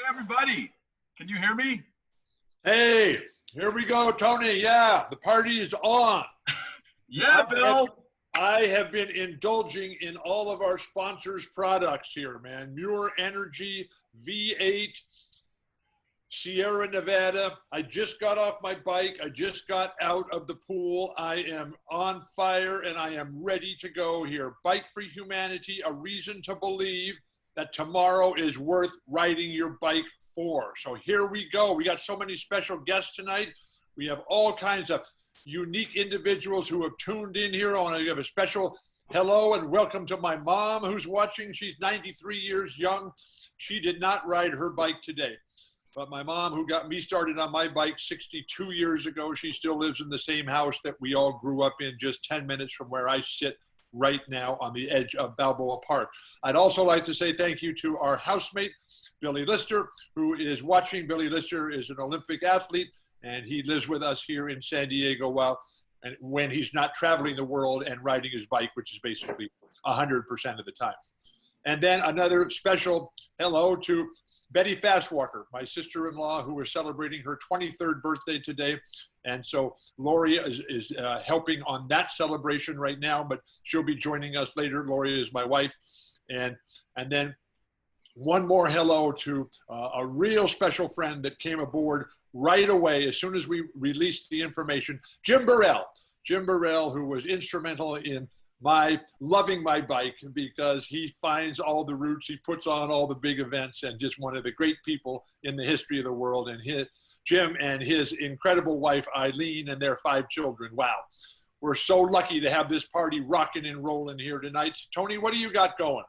everybody. Can you hear me? Hey, here we go, Tony. Yeah, the party is on. Yeah, Bill. I have been indulging in all of our sponsors' products here, man. Muir Energy, V8, Sierra Nevada. I just got off my bike. I just got out of the pool. I am on fire and I am ready to go here. Bike for Humanity, a reason to believe that tomorrow is worth riding your bike for. So here we go. We got so many special guests tonight. We have all kinds of unique individuals who have tuned in here. I want to give a special hello and welcome to my mom who's watching. She's 93 years young. She did not ride her bike today. But my mom, who got me started on my bike 62 years ago, she still lives in the same house that we all grew up in, just 10 minutes from where I sit right now on the edge of Balboa Park. I'd also like to say thank you to our housemate, Billy Lister, who is watching. Billy Lister is an Olympic athlete, and he lives with us here in San Diego when he's not traveling the world and riding his bike, which is basically 100% of the time. And then another special hello to Betty Fastwalker, my sister-in-law, who is celebrating her 23rd birthday today. And so Lori is helping on that celebration right now, but she'll be joining us later. Lori is my wife. And then one more hello to a real special friend that came aboard right away as soon as we released the information, Jim Burrell. Jim Burrell, who was instrumental in my loving my bike because he finds all the routes, he puts on all the big events, and just one of the great people in the history of the world. And Jim and his incredible wife, Eileen, and their 5 children. Wow. We're so lucky to have this party rocking and rolling here tonight. Tony, what do you got going?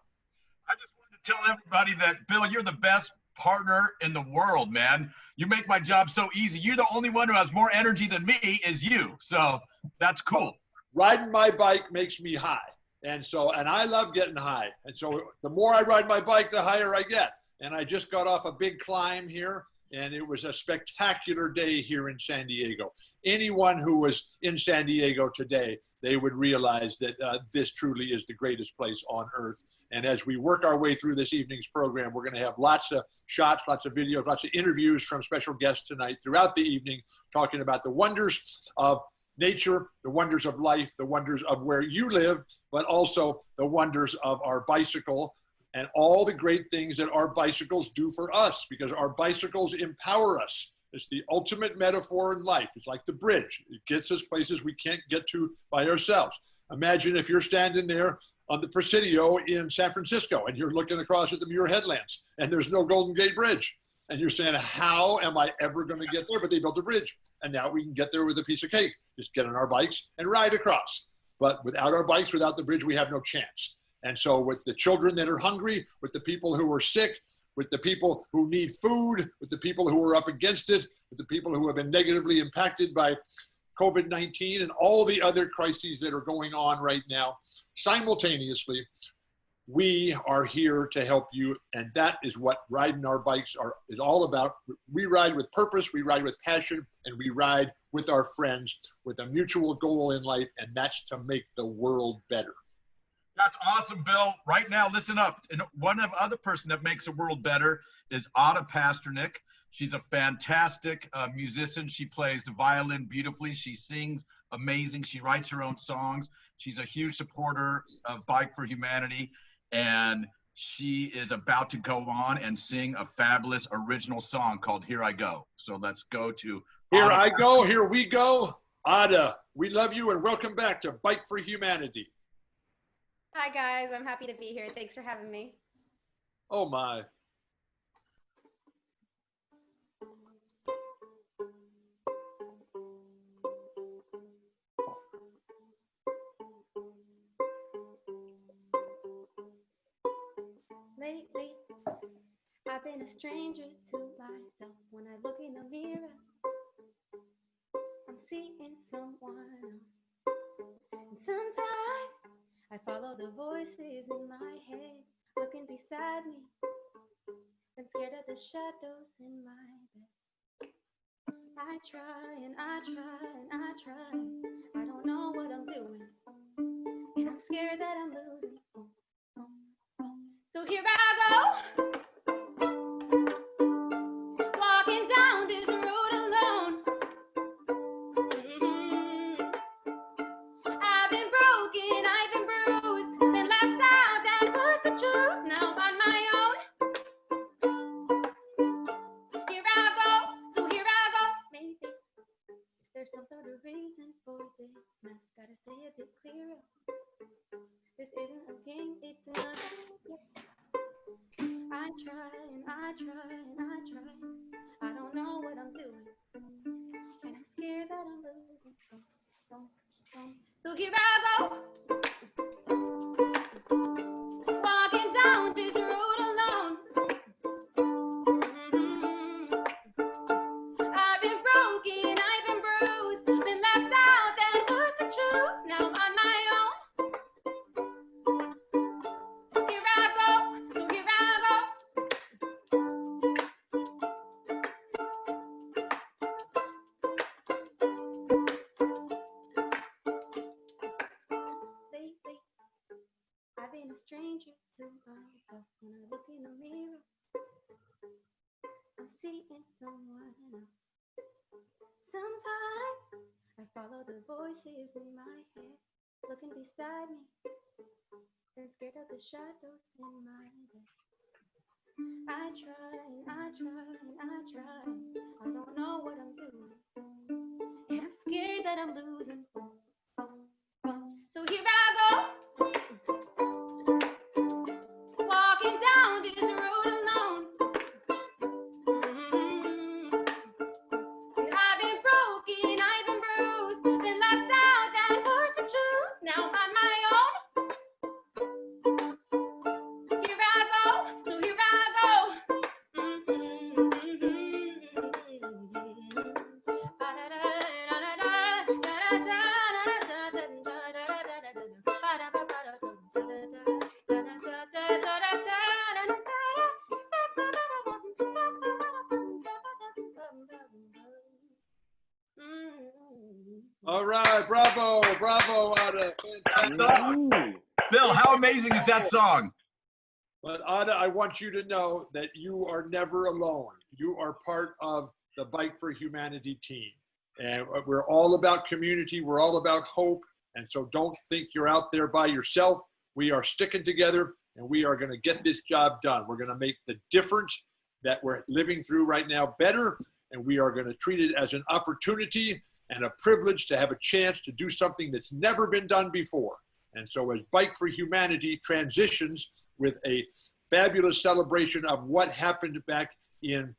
I just wanted to tell everybody that, Bill, you're the best partner in the world, man. You make my job so easy. You're the only one who has more energy than me is you. So that's cool. Riding my bike makes me high. And I love getting high. And so the more I ride my bike, the higher I get. And I just got off a big climb here, and it was a spectacular day here in San Diego. Anyone who was in San Diego today, they would realize that this truly is the greatest place on earth. And as we work our way through this evening's program, we're going to have lots of shots, lots of videos, lots of interviews from special guests tonight throughout the evening, talking about the wonders of nature, the wonders of life, the wonders of where you live, but also the wonders of our bicycle and all the great things that our bicycles do for us, because our bicycles empower us. It's the ultimate metaphor in life. It's like the bridge. It gets us places we can't get to by ourselves. Imagine if you're standing there on the Presidio in San Francisco and you're looking across at the Muir Headlands and there's no Golden Gate Bridge. And you're saying, how am I ever going to get there? But they built a bridge. And now we can get there with a piece of cake. Just get on our bikes and ride across. But without our bikes, without the bridge, we have no chance. And so with the children that are hungry, with the people who are sick, with the people who need food, with the people who are up against it, with the people who have been negatively impacted by COVID-19 and all the other crises that are going on right now, simultaneously, we are here to help you, and that is what riding our bikes is all about. We ride with purpose, we ride with passion, and we ride with our friends with a mutual goal in life, and that's to make the world better. That's awesome, Bill. Right now, listen up. And one other person that makes the world better is Ada Pasternak. She's a fantastic musician. She plays the violin beautifully. She sings amazing. She writes her own songs. She's a huge supporter of Bike for Humanity. And she is about to go on and sing a fabulous original song called Here I Go. So let's go to Here I Go, here we go. Ada, we love you and welcome back to Bike for Humanity. Hi guys, I'm happy to be here. Thanks for having me. Oh my. Lately, I've been a stranger to myself. When I look in the mirror, I'm seeing someone else. And sometimes I follow the voices in my head, looking beside me. I'm scared of the shadows in my bed. I try and I try and I try. I don't know what I'm doing, and I'm scared that I'm losing. So here I go. try and I try and I try. I don't know what I'm doing, and I'm scared that I'm losing. So here I go, walking down this road alone. I've been broken, I've been bruised, been left out, and who's to choose? Now on my own. Here I go, so here I go. Lately, I've been a stranger to myself. When I look in the mirror, I'm seeing someone else. Sometimes I follow the voices in my head, looking beside me, and scared of the shadows in my bed. I try and I try and I try. I don't know what I'm doing, and I'm scared that I'm losing. So here I go, walking down this road alone. I've been broken, I've been bruised, been left out, and who's to choose? Now on my own. Here I go, so here I go. All right, bravo, bravo, Ada. Fantastic. Song. Bill, how amazing is that song? But Ada, I want you to know that you are never alone. You are part of the Bike for Humanity team. And we're all about community. We're all about hope. And so don't think you're out there by yourself. We are sticking together, and we are going to get this job done. We're going to make the difference that we're living through right now better, and we are going to treat it as an opportunity and a privilege to have a chance to do something that's never been done before. And so as Bike for Humanity transitions with a fabulous celebration of what happened back in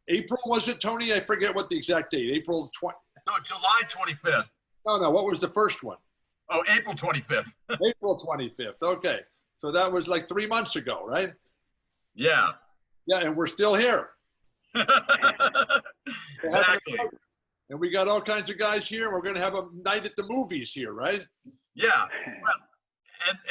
April, was it, Tony? I forget what the exact date, April 20. No, July 25th. No, what was the first one? Oh, April 25th. April 25th, okay. So that was like 3 months ago, right? Yeah. Yeah, and we're still here. Exactly. And we got all kinds of guys here. We're going to have a night at the movies here, right? Yeah. Well,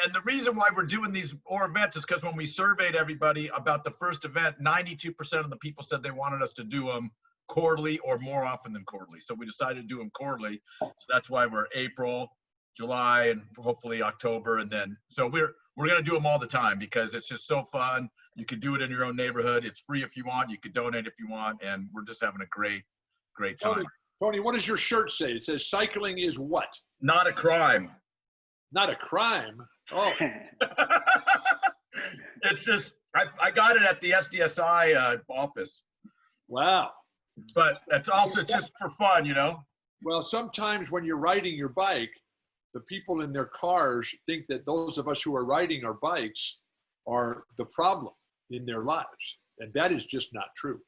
and the reason why we're doing these more events is because when we surveyed everybody about the first event, 92% of the people said they wanted us to do them quarterly or more often than quarterly. So we decided to do them quarterly. So that's why we're April, July, and hopefully October. And then, so we're going to do them all the time because it's just so fun. You can do it in your own neighborhood. It's free if you want. You can donate if you want. And we're just having a great time. Tony, what does your shirt say? It says cycling is what? Not a crime. Not a crime? Oh. It's just, I got it at the SDSI office. Wow. But it's also just for fun, you know? Well, sometimes when you're riding your bike, the people in their cars think that those of us who are riding our bikes are the problem in their lives. And that is just not true.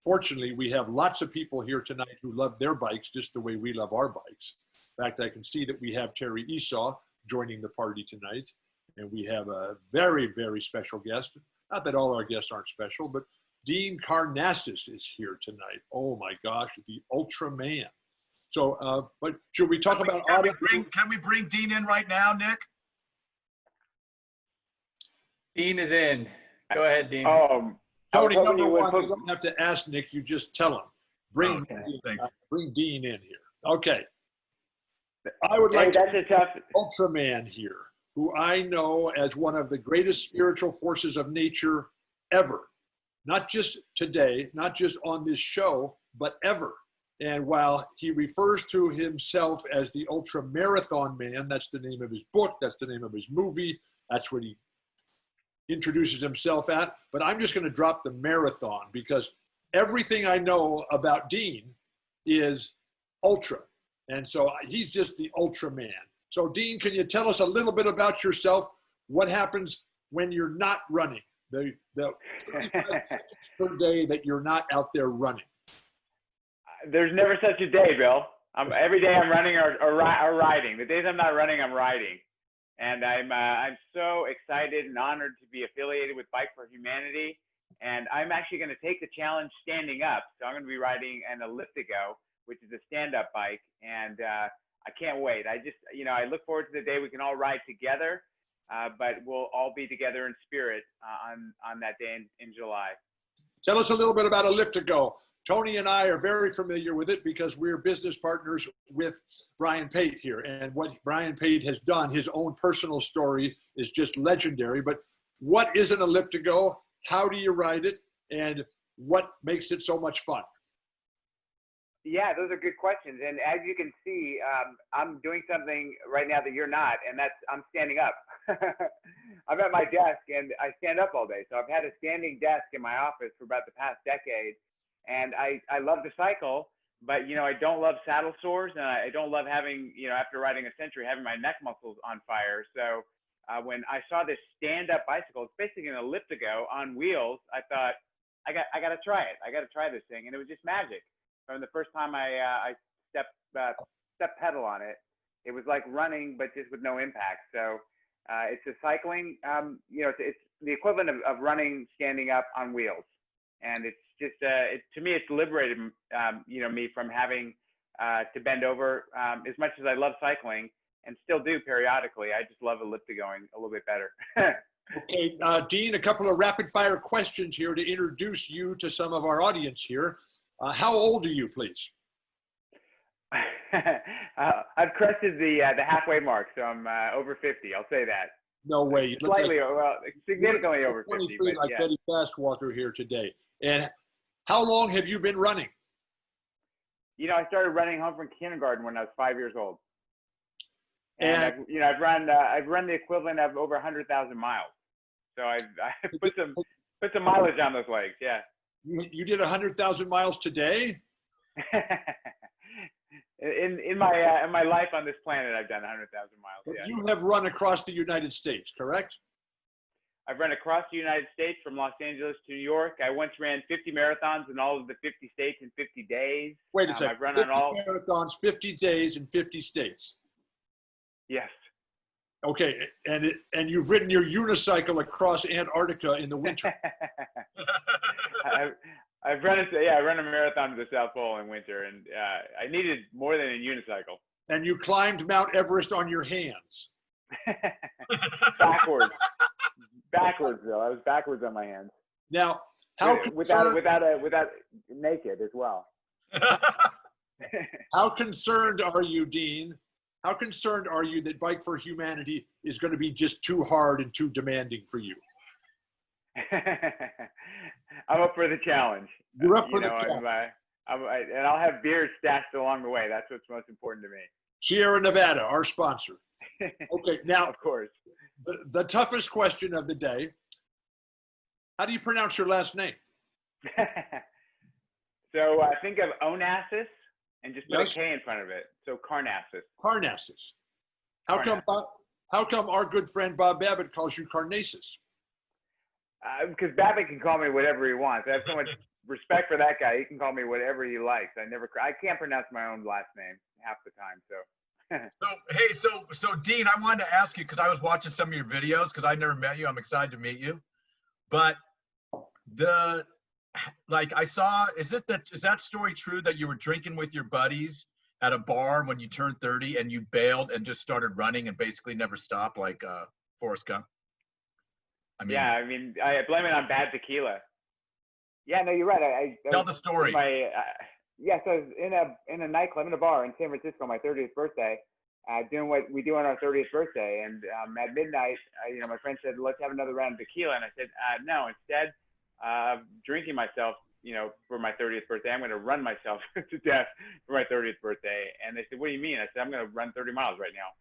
Fortunately, we have lots of people here tonight who love their bikes just the way we love our bikes. In fact, I can see that we have Terry Esau joining the party tonight. And we have a very, very special guest. Not that all our guests aren't special, but Dean Karnazes is here tonight. Oh my gosh, the Ultra Man. So, but should we talk about can we bring Dean in right now, Nick? Dean is in. Go ahead, Dean. Tony, number one, you don't have to ask Nick, you just tell him. Bring Dean in here. Okay. I would like to Ultraman here, who I know as one of the greatest spiritual forces of nature ever. Not just today, not just on this show, but ever. And while he refers to himself as the Ultra Marathon Man, that's the name of his book, that's the name of his movie, that's what he introduces himself at, but I'm just going to drop the marathon because everything I know about Dean is ultra. And so he's just the Ultra Man. So Dean, can you tell us a little bit about yourself? What happens when you're not running? the 35 seconds per day that you're not out there running? There's never such a day, Bill. Every day I'm running or riding. The days I'm not running, I'm riding. And I'm so excited and honored to be affiliated with Bike for Humanity. And I'm actually going to take the challenge standing up. So I'm going to be riding an Elliptigo, which is a stand-up bike. And I can't wait. I look forward to the day we can all ride together, but we'll all be together in spirit on that day in July. Tell us a little bit about Elliptigo. Tony and I are very familiar with it because we're business partners with Brian Pate here. And what Brian Pate has done, his own personal story is just legendary. But what is an Elliptigo? How do you ride it? And what makes it so much fun? Yeah, those are good questions. And as you can see, I'm doing something right now that you're not, and that's I'm standing up. I'm at my desk and I stand up all day. So I've had a standing desk in my office for about the past decade. And I love to cycle, but, I don't love saddle sores, and I don't love having, after riding a century, having my neck muscles on fire. So when I saw this stand-up bicycle, it's basically an Elliptigo on wheels, I thought, I got to try it. I got to try this thing. And it was just magic. From the first time I stepped pedal on it, it was like running, but just with no impact. So it's a cycling, it's the equivalent of running standing up on wheels. And it's just, to me, it's liberated, me from having to bend over. As much as I love cycling and still do periodically, I just love Elliptigoing a little bit better. Okay, Dean, a couple of rapid fire questions here to introduce you to some of our audience here. How old are you, please? I've crested the halfway mark, so I'm over 50. I'll say that. No way. You look Slightly, significantly over 50. But like yeah. Betty Fastwalker here today. And how long have you been running? I started running home from kindergarten when I was 5 years old. And I've run the equivalent of over 100,000 miles. So I've put some mileage on those legs. Yeah. You did 100,000 miles today? in my life on this planet, I've done 100,000 miles. But yeah. you have run across the United States, correct? I've run across the United States from Los Angeles to New York. I once ran 50 marathons in all of the 50 states in 50 days. Wait a second. I've run 50 on all marathons, 50 days in 50 states. Yes. Okay, and you've ridden your unicycle across Antarctica in the winter. I've run a marathon to the South Pole in winter, and I needed more than a unicycle. And you climbed Mount Everest on your hands. Backwards, Bill. I was backwards on my hands. Now, without naked as well. How concerned are you, Dean? How concerned are you that Bike for Humanity is going to be just too hard and too demanding for you? I'm up for the challenge. You're up for the challenge. And I'll have beers stashed along the way. That's what's most important to me. Sierra Nevada, our sponsor. Okay, now, of course. The toughest question of the day. How do you pronounce your last name? So think of Onassis and just put a K in front of it. So Karnazes. Karnazes. How come our good friend Bob Babbitt calls you Karnazes? Because Babbitt can call me whatever he wants. I have so much respect for that guy. He can call me whatever he likes. I can't pronounce my own last name half the time. So Dean, I wanted to ask you, because I was watching some of your videos, because I never met you. I'm excited to meet you. But I saw, is that story true that you were drinking with your buddies at a bar when you turned 30 and you bailed and just started running and basically never stopped, like Forrest Gump? I blame it on bad tequila. Yeah, no, you're right. Tell the story. So I was in a nightclub, in a bar in San Francisco, my 30th birthday, doing what we do on our 30th birthday. And at midnight, my friend said, let's have another round of tequila. And I said, no, instead of drinking myself, for my 30th birthday, I'm going to run myself to death for my 30th birthday. And they said, what do you mean? I said, I'm going to run 30 miles right now.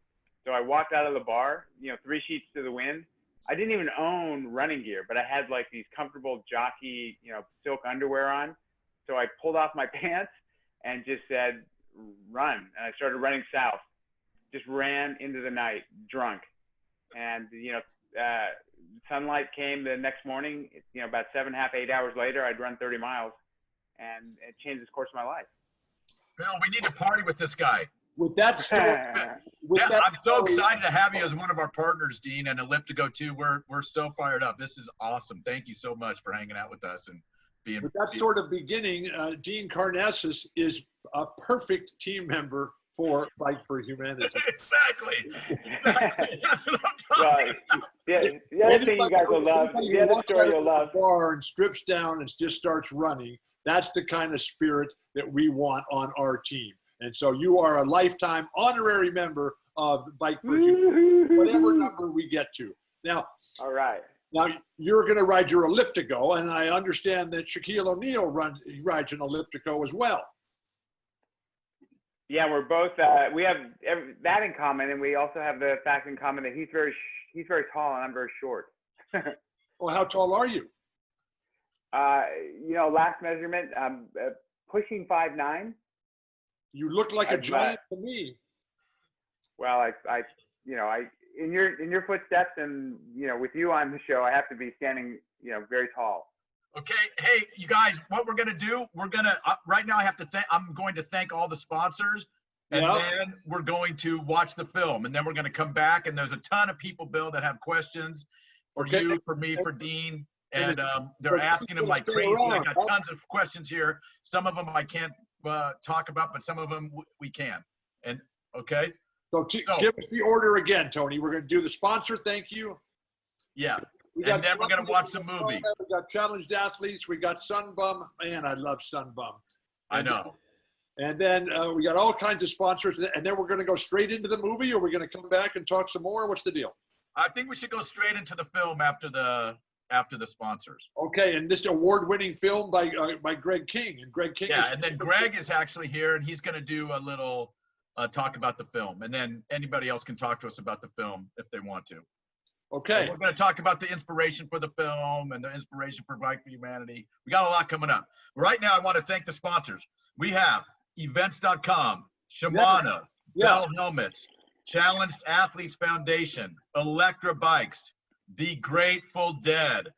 So I walked out of the bar, 3 sheets to the wind. I didn't even own running gear, but I had like these comfortable jockey, silk underwear on. So I pulled off my pants and just said, run. And I started running south, just ran into the night drunk. And, sunlight came the next morning, you know, about 7.5, 8 hours later, I'd run 30 miles, and it changed the course of my life. Bill, we need to party with this guy. With that story, I'm so excited to have you as one of our partners, Dean, and Elliptico too. We're so fired up. This is awesome. Thank you so much for hanging out with us and being. With that sort of beginning, Dean Karnazes is a perfect team member for Bike for Humanity. Exactly. That's what I'm talking about. The other thing you guys will love, the other story you'll love. Bar and strips down and just starts running. That's the kind of spirit that we want on our team. And so you are a lifetime honorary member of Bike for Humanity, whatever number we get to. Now, all right. Now you're going to ride your Elliptico, and I understand that Shaquille O'Neal rides an Elliptico as well. Yeah, we're both. We have that in common, and we also have the fact in common that he's very tall and I'm very short. Well, how tall are you? You know, last measurement, pushing 5'9". You look like a giant to me. Well, I in your footsteps, and you know, with you on the show, I have to be standing, you know, very tall. Okay, hey, you guys, what we're gonna do? We're gonna right now. I'm going to thank all the sponsors, and then we're going to watch the film, and then we're gonna come back. And there's a ton of people, Bill, that have questions for you, for me, for Dean, and they're asking them like crazy. I got tons of questions here. Some of them I can't talk about, but some of them we can. And okay. So give us the order again, Tony. We're going to do the sponsor. Thank you. Yeah. And then we're going to watch the movie. We got challenged athletes. We got Sunbum. Man, I love Sunbum. I know. And then we got all kinds of sponsors. And then we're going to go straight into the movie, or we're going to come back and talk some more. What's the deal? I think we should go straight into the film after the sponsors. Okay. And this award-winning film by Greg King. And Greg King. Yeah. And then Greg is actually here, and he's going to do a little talk about the film. And then anybody else can talk to us about the film if they want to. Okay. So we're going to talk about the inspiration for the film and the inspiration for Bike for Humanity. We got a lot coming up. Right now, I want to thank the sponsors. We have events.com, Shimano, Bell Helmets, Challenged Athletes Foundation, Electra Bikes, The Grateful Dead,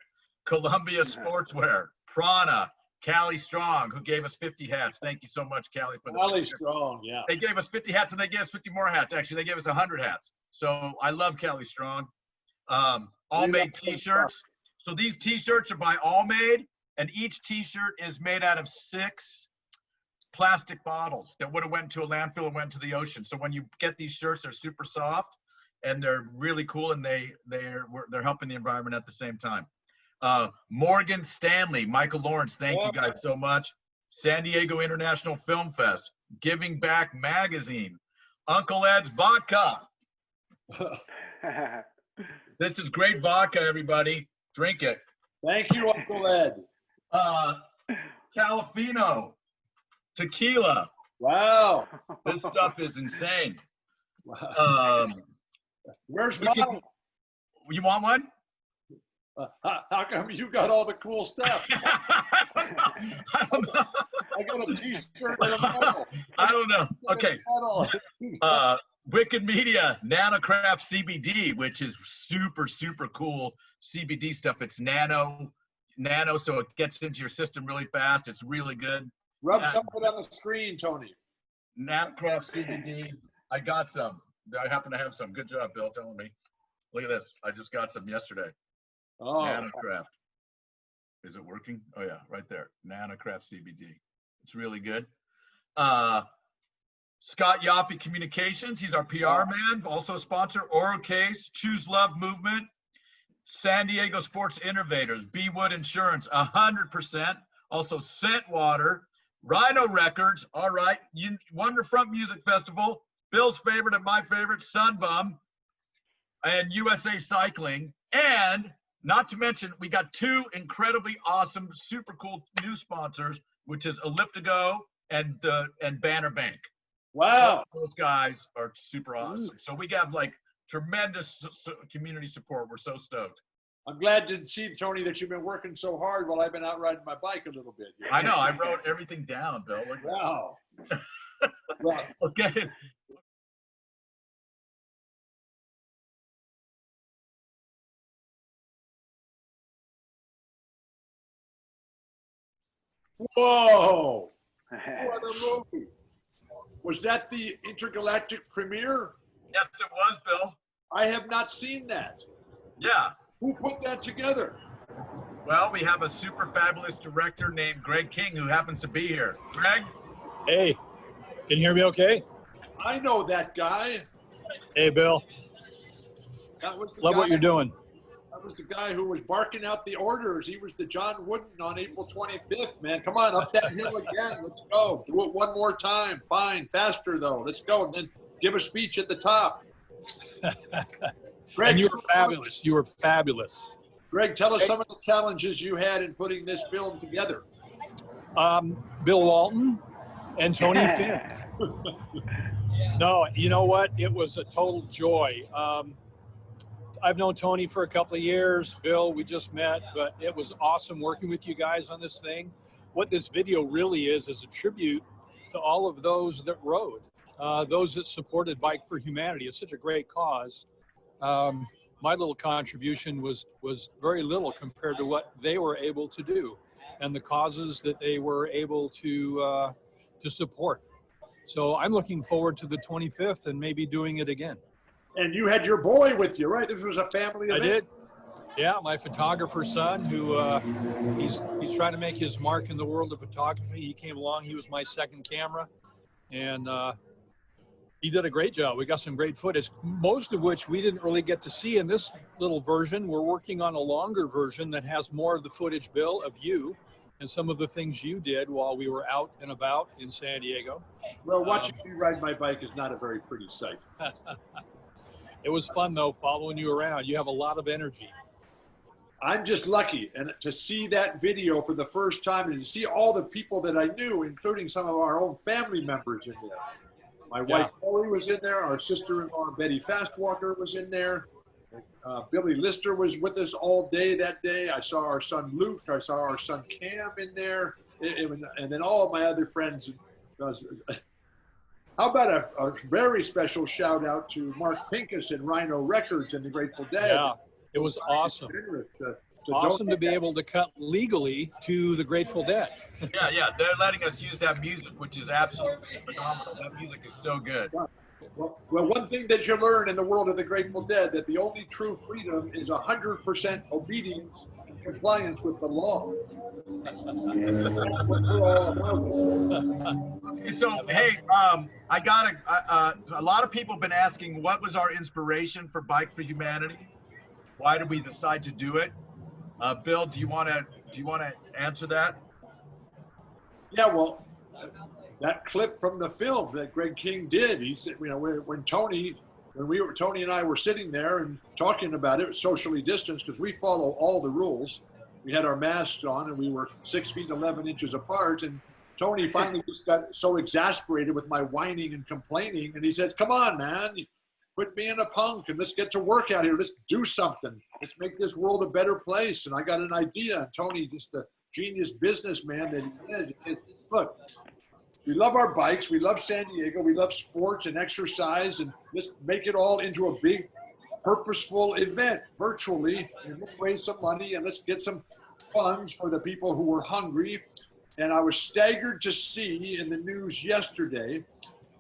Columbia Sportswear, Prana, Callie Strong, who gave us 50 hats. Thank you so much, Callie, for the Callie Strong, yeah. They gave us 50 hats, and they gave us 50 more hats. Actually, they gave us 100 hats. So I love Callie Strong. All Made T-shirts. So these T-shirts are by All Made, and each T-shirt is made out of 6 plastic bottles that would have went to a landfill and went to the ocean. So when you get these shirts, they're super soft, and they're really cool, and they're helping the environment at the same time. Morgan Stanley, Michael Lawrence, thank you guys so much. San Diego International Film Fest, Giving Back Magazine, Uncle Ed's Vodka. This is great vodka, everybody. Drink it. Thank you, Uncle Ed. Califino, tequila. Wow. This stuff is insane. Where's mine? You want one? How come you got all the cool stuff? I don't know. I got a T-shirt and a medal. I don't know. Okay. Wicked Media, Nanocraft CBD, which is super, super cool CBD stuff. It's nano, so it gets into your system really fast. It's really good. Rub something on the screen, Tony. Nanocraft CBD. I got some. I happen to have some. Good job, Bill, telling me. Look at this. I just got some yesterday. Oh. Nanocraft. Is it working? Oh, yeah, right there. Nanocraft CBD. It's really good. Scott Yaffe Communications, he's our PR man, also a sponsor. Orocase, Choose Love Movement, San Diego Sports Innovators, Bewood Insurance, 100%. Also Scent Water, Rhino Records, all right, Wonderfront Music Festival, Bill's favorite and my favorite, Sunbum, and USA Cycling. And not to mention, we got 2 incredibly awesome, super cool new sponsors, which is Elliptico and Banner Bank. Wow. Those guys are super awesome. So we have like tremendous community support. We're so stoked. I'm glad to see, Tony, that you've been working so hard while I've been out riding my bike a little bit. I know. I wrote everything down, Bill. Wow. Well, okay. Whoa! What a movie! Was that the Intergalactic premiere? Yes, it was, Bill. I have not seen that. Yeah. Who put that together? Well, we have a super fabulous director named Greg King who happens to be here. Greg? Hey, can you hear me okay? I know that guy. Hey, Bill. That was the Love guy, what you're doing. That was the guy who was barking out the orders. He was the John Wooden on April 25th, man. Come on, up that hill again. Let's go. Do it one more time. Fine. Faster, though. Let's go. And then give a speech at the top. Greg, And you were fabulous. You were fabulous. Greg, tell us some of the challenges you had in putting this film together. Bill Walton and Tony Finn. No, you know what? It was a total joy. I've known Tony for a couple of years. Bill, we just met, but it was awesome working with you guys on this thing. What this video really is a tribute to all of those that rode, those that supported Bike for Humanity. It's such a great cause. My little contribution was very little compared to what they were able to do and the causes that they were able to support. So I'm looking forward to the 25th and maybe doing it again. And you had your boy with you, right? This was a family event. I did. Yeah, my photographer son, who he's trying to make his mark in the world of photography. He came along. He was my second camera, and he did a great job. We got some great footage, most of which we didn't really get to see in this little version. We're working on a longer version that has more of the footage, Bill, of you and some of the things you did while we were out and about in San Diego. Well, watching you ride my bike is not a very pretty sight. It was fun, though, following you around. You have a lot of energy. I'm just lucky, and to see that video for the first time and to see all the people that I knew, including some of our own family members in there. My wife, Lori, was in there. Our sister-in-law, Betty Fastwalker, was in there. Billy Lister was with us all day that day. I saw our son Luke. I saw our son Cam in there. And then all of my other friends. How about a very special shout out to Mark Pincus and Rhino Records and the Grateful Dead. Yeah, it was awesome. Awesome to be able to cut legally to the Grateful Dead. Yeah, they're letting us use that music, which is absolutely phenomenal. That music is so good. Well, one thing that you learn in the world of the Grateful Dead, that the only true freedom is 100% obedience and compliance with the law. So, hey, I got a lot of people have been asking, what was our inspiration for Bike for Humanity? Why did we decide to do it? Bill, do you want to answer that? Yeah, well, that clip from the film that Greg King did, he said, when Tony and I were sitting there and talking about it, socially distanced, because we follow all the rules. We had our masks on and we were 6 feet 11 inches apart. And Tony finally just got so exasperated with my whining and complaining. And he says, come on, man, quit being a punk and let's get to work out here. Let's do something. Let's make this world a better place. And I got an idea. And Tony, just the genius businessman that he is, he says, look, we love our bikes. We love San Diego. We love sports and exercise. And let's make it all into a big, purposeful event virtually. And let's raise some money and let's get some funds for the people who were hungry. And I was staggered to see in the news yesterday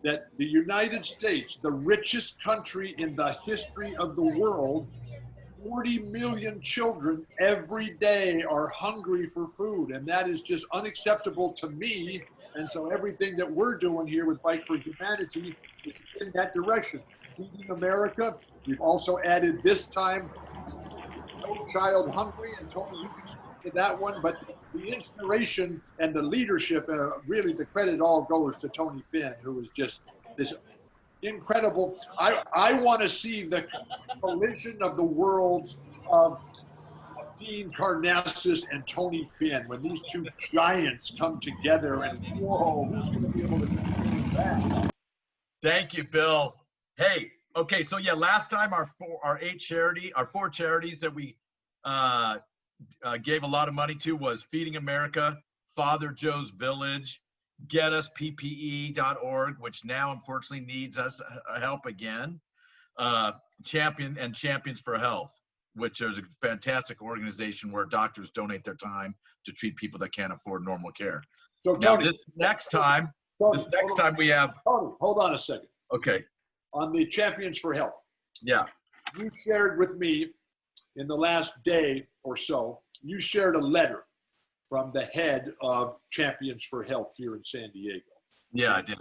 that the United States, the richest country in the history of the world, 40 million children every day are hungry for food. And that is just unacceptable to me. And so everything that we're doing here with Bike for Humanity is in that direction. Feeding America. We've also added this time No Child Hungry. And Tony, you can speak to that one. But the inspiration and the leadership, really the credit all goes to Tony Finn, who is just this incredible. I want to see the collision of the worlds of Dean Karnazes and Tony Finn, when these two giants come together and whoa, who's going to be able to do that? Thank you, Bill. Hey, okay, so yeah, last time our four charities that we gave a lot of money to was Feeding America, Father Joe's Village, GetUsPPE.org, which now unfortunately needs us help again, Champions for Health. which is a fantastic organization where doctors donate their time to treat people that can't afford normal care. So Now, Tony, this next time we have. Tony, hold on a second. Okay. On the Champions for Health, Yeah. you shared with me in the last day or so, you shared a letter from the head of Champions for Health here in San Diego. Yeah, I did.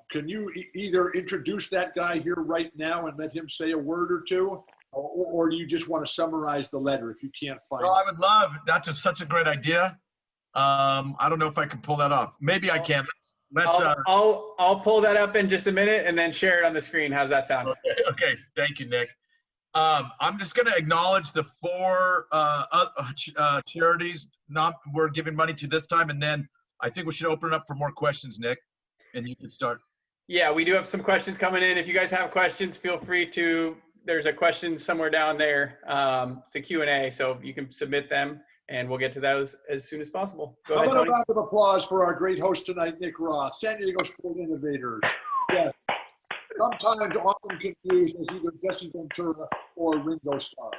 Can you either introduce that guy here right now and let him say a word or two, or do you just want to summarize the letter if you can't find it? I would love, that's such a great idea. I don't know if I can pull that off. Maybe I can. I'll pull that up in just a minute and then share it on the screen. How's that sound? Okay. Thank you, Nick. I'm just going to acknowledge the 4 charities we're giving money to this time, and then I think we should open it up for more questions, Nick, and you can start. Yeah, we do have some questions coming in. If you guys have questions, feel free to, there's a question somewhere down there. It's a Q&A, so you can submit them and we'll get to those as soon as possible. Go ahead, How about Tony. a round of applause for our great host tonight, Nick Roth, San Diego Sport Innovators. Yes. Sometimes often confused as either Jesse Ventura or Ringo Starr.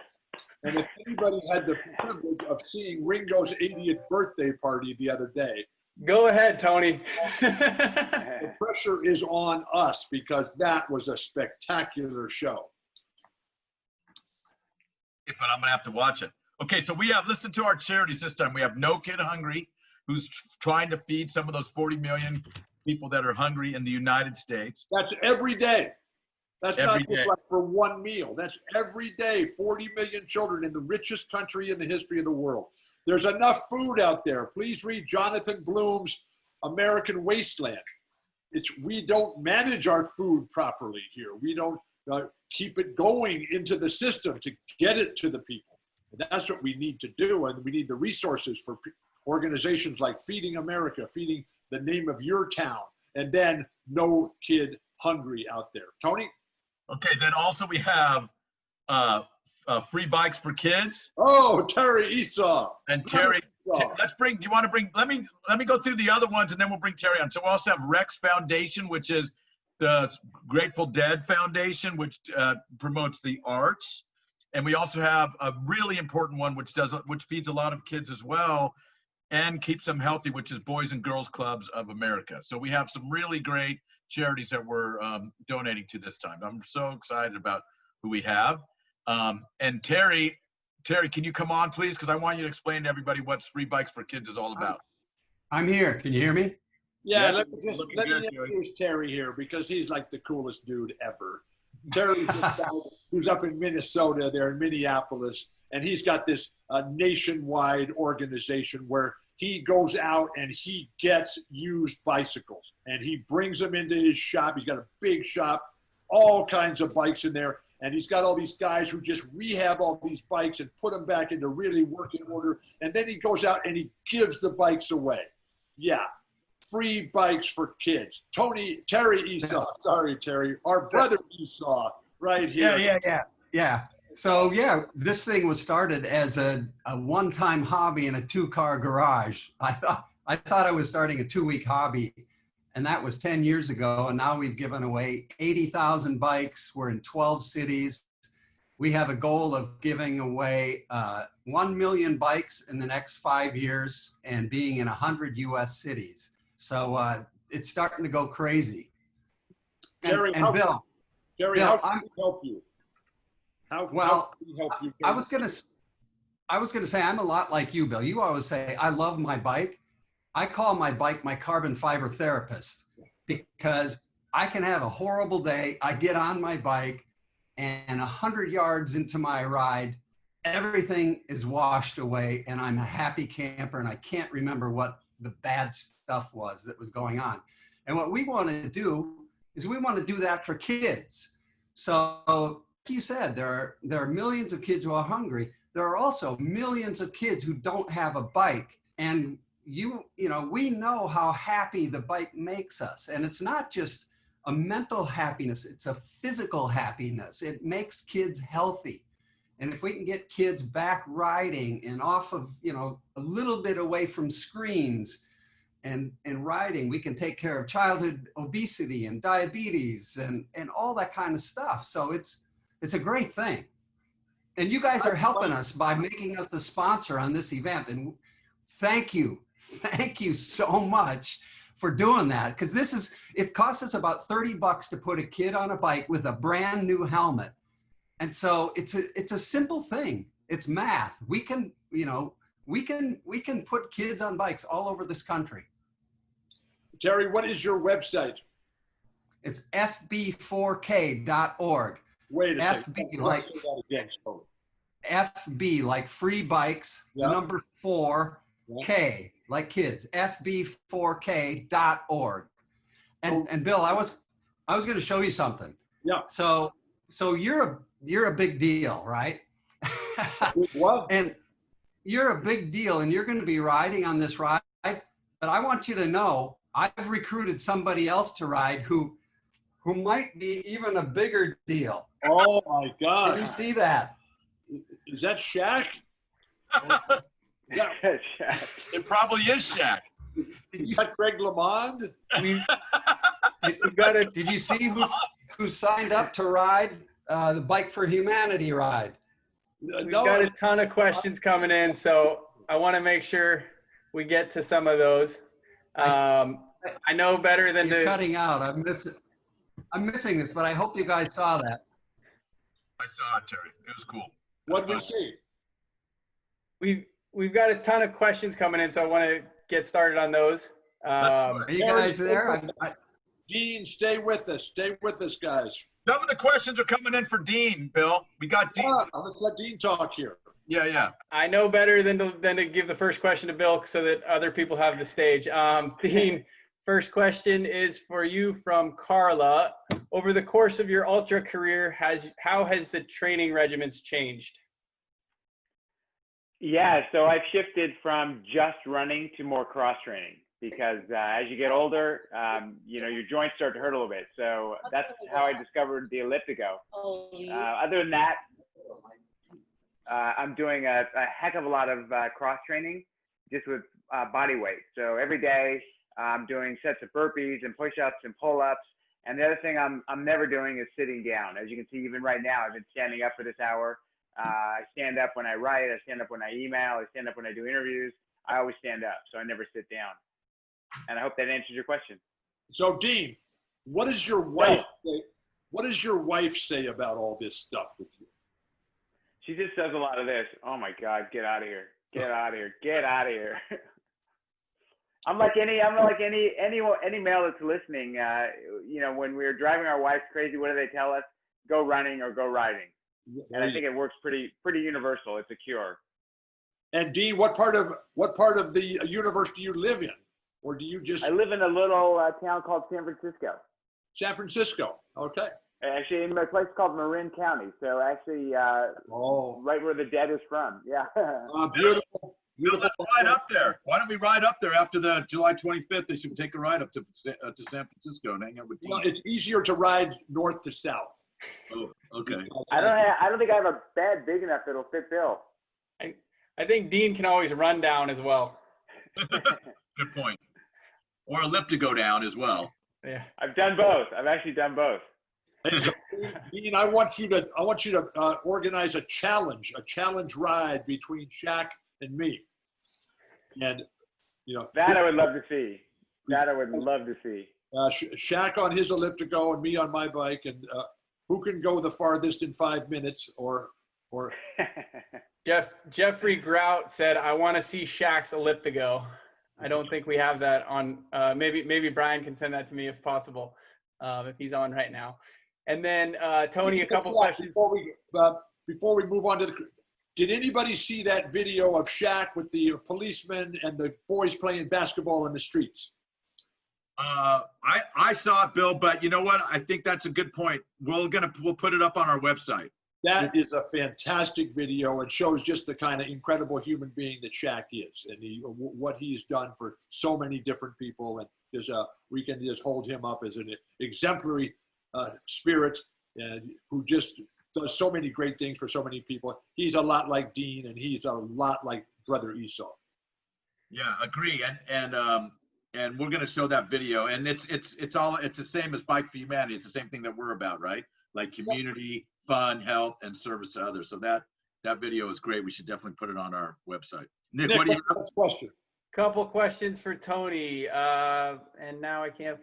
And if anybody had the privilege of seeing Ringo's 80th birthday party the other day, go ahead, Tony. the pressure is on us because that was a spectacular show. But I'm gonna have to watch it. Okay, so we have listened to our charities this time. We have No Kid Hungry, who's trying to feed some of those 40 million people that are hungry in the United States. That's every day. That's Every not day. just like for one meal. That's every day. 40 million children in the richest country in the history of the world. There's enough food out there. Please read Jonathan Bloom's American Wasteland. We don't manage our food properly here. We don't keep it going into the system to get it to the people. And that's what we need to do. And we need the resources for organizations like Feeding America, feeding the name of your town, and then No Kid Hungry out there. Tony? Okay, then also we have free bikes for kids. Oh, Terry Esau. And Terry, let me go through the other ones and then we'll bring Terry on. So we also have Rex Foundation, which is the Grateful Dead Foundation, which promotes the arts. And we also have a really important one, which feeds a lot of kids as well and keeps them healthy, which is Boys and Girls Clubs of America. So we have some really great charities that we're donating to this time. I'm so excited about who we have. And Terry, can you come on, please? Because I want you to explain to everybody what Free Bikes for Kids is all about. I'm here. Can you hear me? Yeah, let me introduce Terry here because he's like the coolest dude ever. Terry's this guy who's up in Minnesota, there in Minneapolis, and he's got this nationwide organization where he goes out and he gets used bicycles and he brings them into his shop. He's got a big shop, all kinds of bikes in there. And he's got all these guys who just rehab all these bikes and put them back into really working order. And then he goes out and he gives the bikes away. Yeah. Free bikes for kids. Terry Esau. Sorry, Terry. Our brother Esau right here. Yeah. So yeah, this thing was started as a one-time hobby in a 2-car garage. I thought I was starting a 2-week hobby, and that was 10 years ago. And now we've given away 80,000 bikes. We're in 12 cities. We have a goal of giving away 1 million bikes in the next 5 years and being in 100 U.S. cities. So it's starting to go crazy. Terry, and Bill, how can we help you? How can we help you? I was gonna say I'm a lot like you, Bill. You always say I love my bike. I call my bike my carbon fiber therapist because I can have a horrible day. I get on my bike and 100 yards into my ride, everything is washed away and I'm a happy camper and I can't remember what the bad stuff was that was going on. And what we want to do is we want to do that for kids. So like you said, there are millions of kids who are hungry. There are also millions of kids who don't have a bike. And we know how happy the bike makes us. And it's not just a mental happiness, it's a physical happiness. It makes kids healthy. And if we can get kids back riding and off of, a little bit away from screens and riding, we can take care of childhood obesity and diabetes and all that kind of stuff. So it's a great thing. And you guys are helping us by making us a sponsor on this event. And thank you so much for doing that. Because it costs us about $30 to put a kid on a bike with a brand new helmet. And so it's a simple thing. It's math. We can put kids on bikes all over this country. Terry, what is your website? It's fb4k.org. Wait a second. FB like Say that again, so. FB like free bikes, Yeah. the number 4, Yeah. K like kids, fb4k.org. And Bill, I was going to show you something. Yeah. So you're a big deal, right? What? And you're a big deal, and you're going to be riding on this ride. But I want you to know I've recruited somebody else to ride who might be even a bigger deal. Oh my God. Can you see that? Is that Shaq? Yeah. It probably is Shaq. Is that Greg LeMond? We've got a Did you see who signed up to ride the Bike for Humanity ride? We've got a ton of questions coming in, so I want to make sure we get to some of those. I know better than You're to. cutting out. I'm missing this, but I hope you guys saw that. I saw it, Terry. It was cool. What did we see? We've got a ton of questions coming in, so I want to get started on those. Are you guys there? Dean, stay with us. Stay with us, guys. Some of the questions are coming in for Dean, Bill. We got Dean. Let's let Dean talk here. Yeah. I know better than to give the first question to Bill so that other people have the stage. Dean, first question is for you from Carla. Over the course of your ultra career, how has the training regimens changed? Yeah, so I've shifted from just running to more cross training because as you get older, your joints start to hurt a little bit. So that's how I discovered the elliptigo. Other than that, I'm doing a heck of a lot of cross training just with body weight. So every day I'm doing sets of burpees and push-ups and pull-ups. And the other thing I'm never doing is sitting down. As you can see, even right now, I've been standing up for this hour. I stand up when I write. I stand up when I email. I stand up when I do interviews. I always stand up, so I never sit down. And I hope that answers your question. So, Dean, what does your wife say? What does your wife say about all this stuff with you? She just does a lot of this. Oh my God, get out of here! Get out of here! Get out of here! I'm like any male that's listening. When we're driving our wives crazy, what do they tell us? Go running or go riding. And I think it works pretty universal. It's a cure. And Dean, what part of the universe do you live in, or do you just? I live in a little town called San Francisco. San Francisco. Okay. Actually, in a place called Marin County. So actually, right where the dead is from. Yeah. Beautiful. Let's ride up there. Why don't we ride up there after the July 25th? They should take a ride up to San Francisco and hang out with Dean. Well, it's easier to ride north to south. Oh, okay. I don't think I have a bed big enough that'll fit Bill. I think Dean can always run down as well. Good point. Or elliptigo down as well. Yeah. I've done both. I've actually done both. Dean, I want you to organize a challenge ride between Shaq and me. And that I would love to see. Shaq on his elliptigo and me on my bike, and who can go the farthest in 5 minutes or Jeffrey Grout said, I want to see Shaq's elliptigo. I don't think we have that on. Maybe Brian can send that to me if possible, if he's on right now. And then Tony, a couple questions. Before we move on to did anybody see that video of Shaq with the policemen and the boys playing basketball in the streets? I saw it, Bill, but you know what? I think that's a good point. We'll put it up on our website. That is a fantastic video. It shows just the kind of incredible human being that Shaq is, and what he's done for so many different people. And we can just hold him up as an exemplary spirit, who just does so many great things for so many people. He's a lot like Dean, and he's a lot like Brother Esau. Yeah, agree. And we're going to show that video, and it's the same as Bike for Humanity. It's the same thing that we're about, right? Like community, fun, health, and service to others. So that That video is great. We should definitely put it on our website. Nick, Nick, what do you what's the next question? Couple questions for Tony. And now I can't.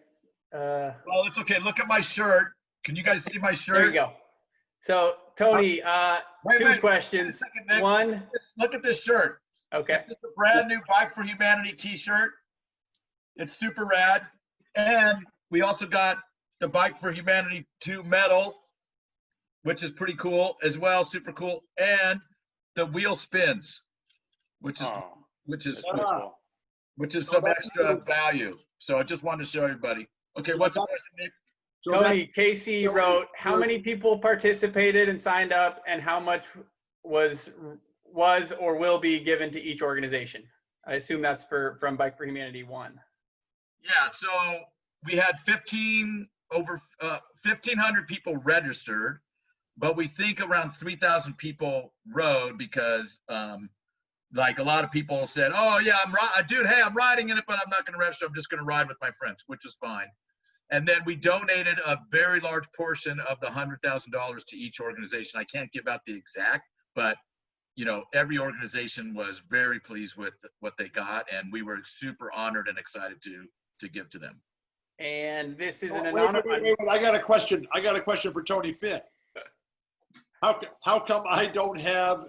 Well, it's okay. Look at my shirt. Can you guys see my shirt? There you go. So Tony, Wait, two wait. questions. Wait a second, Nick. One, Look at this shirt. okay. It's a brand new Bike for Humanity t-shirt. It's super rad. And we also got the Bike for Humanity 2 medal, which is pretty cool as well, super cool. And the wheel spins, which is That's cool. some extra value. So I just wanted to show everybody. Okay, what's the question, Nick? So Tony, Casey wrote, how many people participated and signed up, and how much was or will be given to each organization? I assume that's from Bike for Humanity 1. Yeah, so we had 1,500 people registered, but we think around 3,000 people rode because like a lot of people said, oh yeah, I'm riding in it, but I'm not going to register. I'm just going to ride with my friends, which is fine. And then we donated a very large portion of the $100,000 to each organization. I can't give out the exact, but you know, every organization was very pleased with what they got, and we were super honored and excited to give to them. And this is an wait, anonymous. wait. I got a question. I got a question for Tony Finn. How come I don't have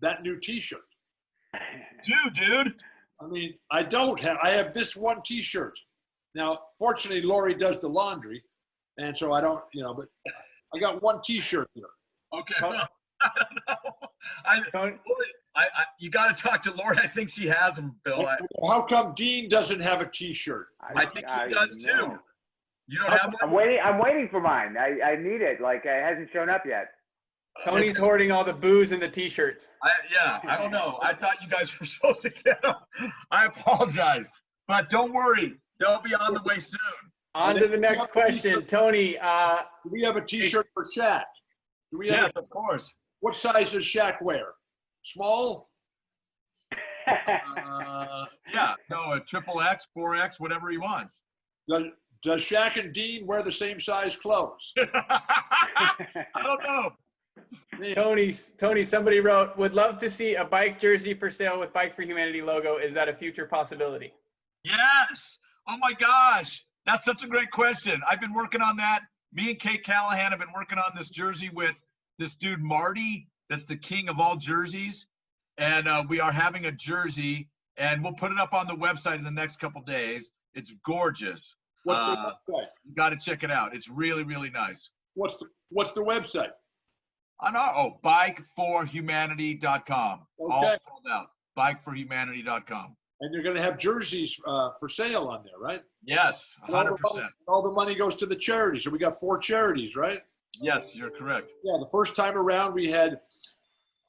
that new T-shirt? Dude. I mean, I have this one T-shirt. Now, fortunately, Lori does the laundry, and so I don't, but I got one T-shirt here. Okay. I don't know. You got to talk to Lori. I think she has them, Bill. How come Dean doesn't have a T-shirt? I think he does too. You don't have I'm one? I'm waiting for mine. I need it. Like, it hasn't shown up yet. Tony's hoarding all the booze and the T-shirts. I don't know. I thought you guys were supposed to get them. I apologize. But don't worry. They'll be on the way soon. On to the next question. Tony. Do we have a T-shirt for Shaq? Do we have Yes, of course. What size does Shaq wear? Small? Yeah, no, a XXX, 4X, whatever he wants. Does Shaq and Dean wear the same size clothes? I don't know. Tony, somebody wrote, would love to see a bike jersey for sale with Bike for Humanity logo. Is that a future possibility? Yes. Oh my gosh. That's such a great question. I've been working on that. Me and Kate Callahan have been working on this jersey with this dude, Marty, that's the king of all jerseys. And we are having a jersey, and we'll put it up on the website in the next couple days. It's gorgeous. What's the website? You got to check it out. It's really, really nice. What's the website? I know. Oh, bikeforhumanity.com. Okay. All spelled out. Bikeforhumanity.com. And you're going to have jerseys for sale on there, right? Yes, 100%. All the money goes to the charities. So we got 4 charities, right? Yes, you're correct. Yeah, the first time around we had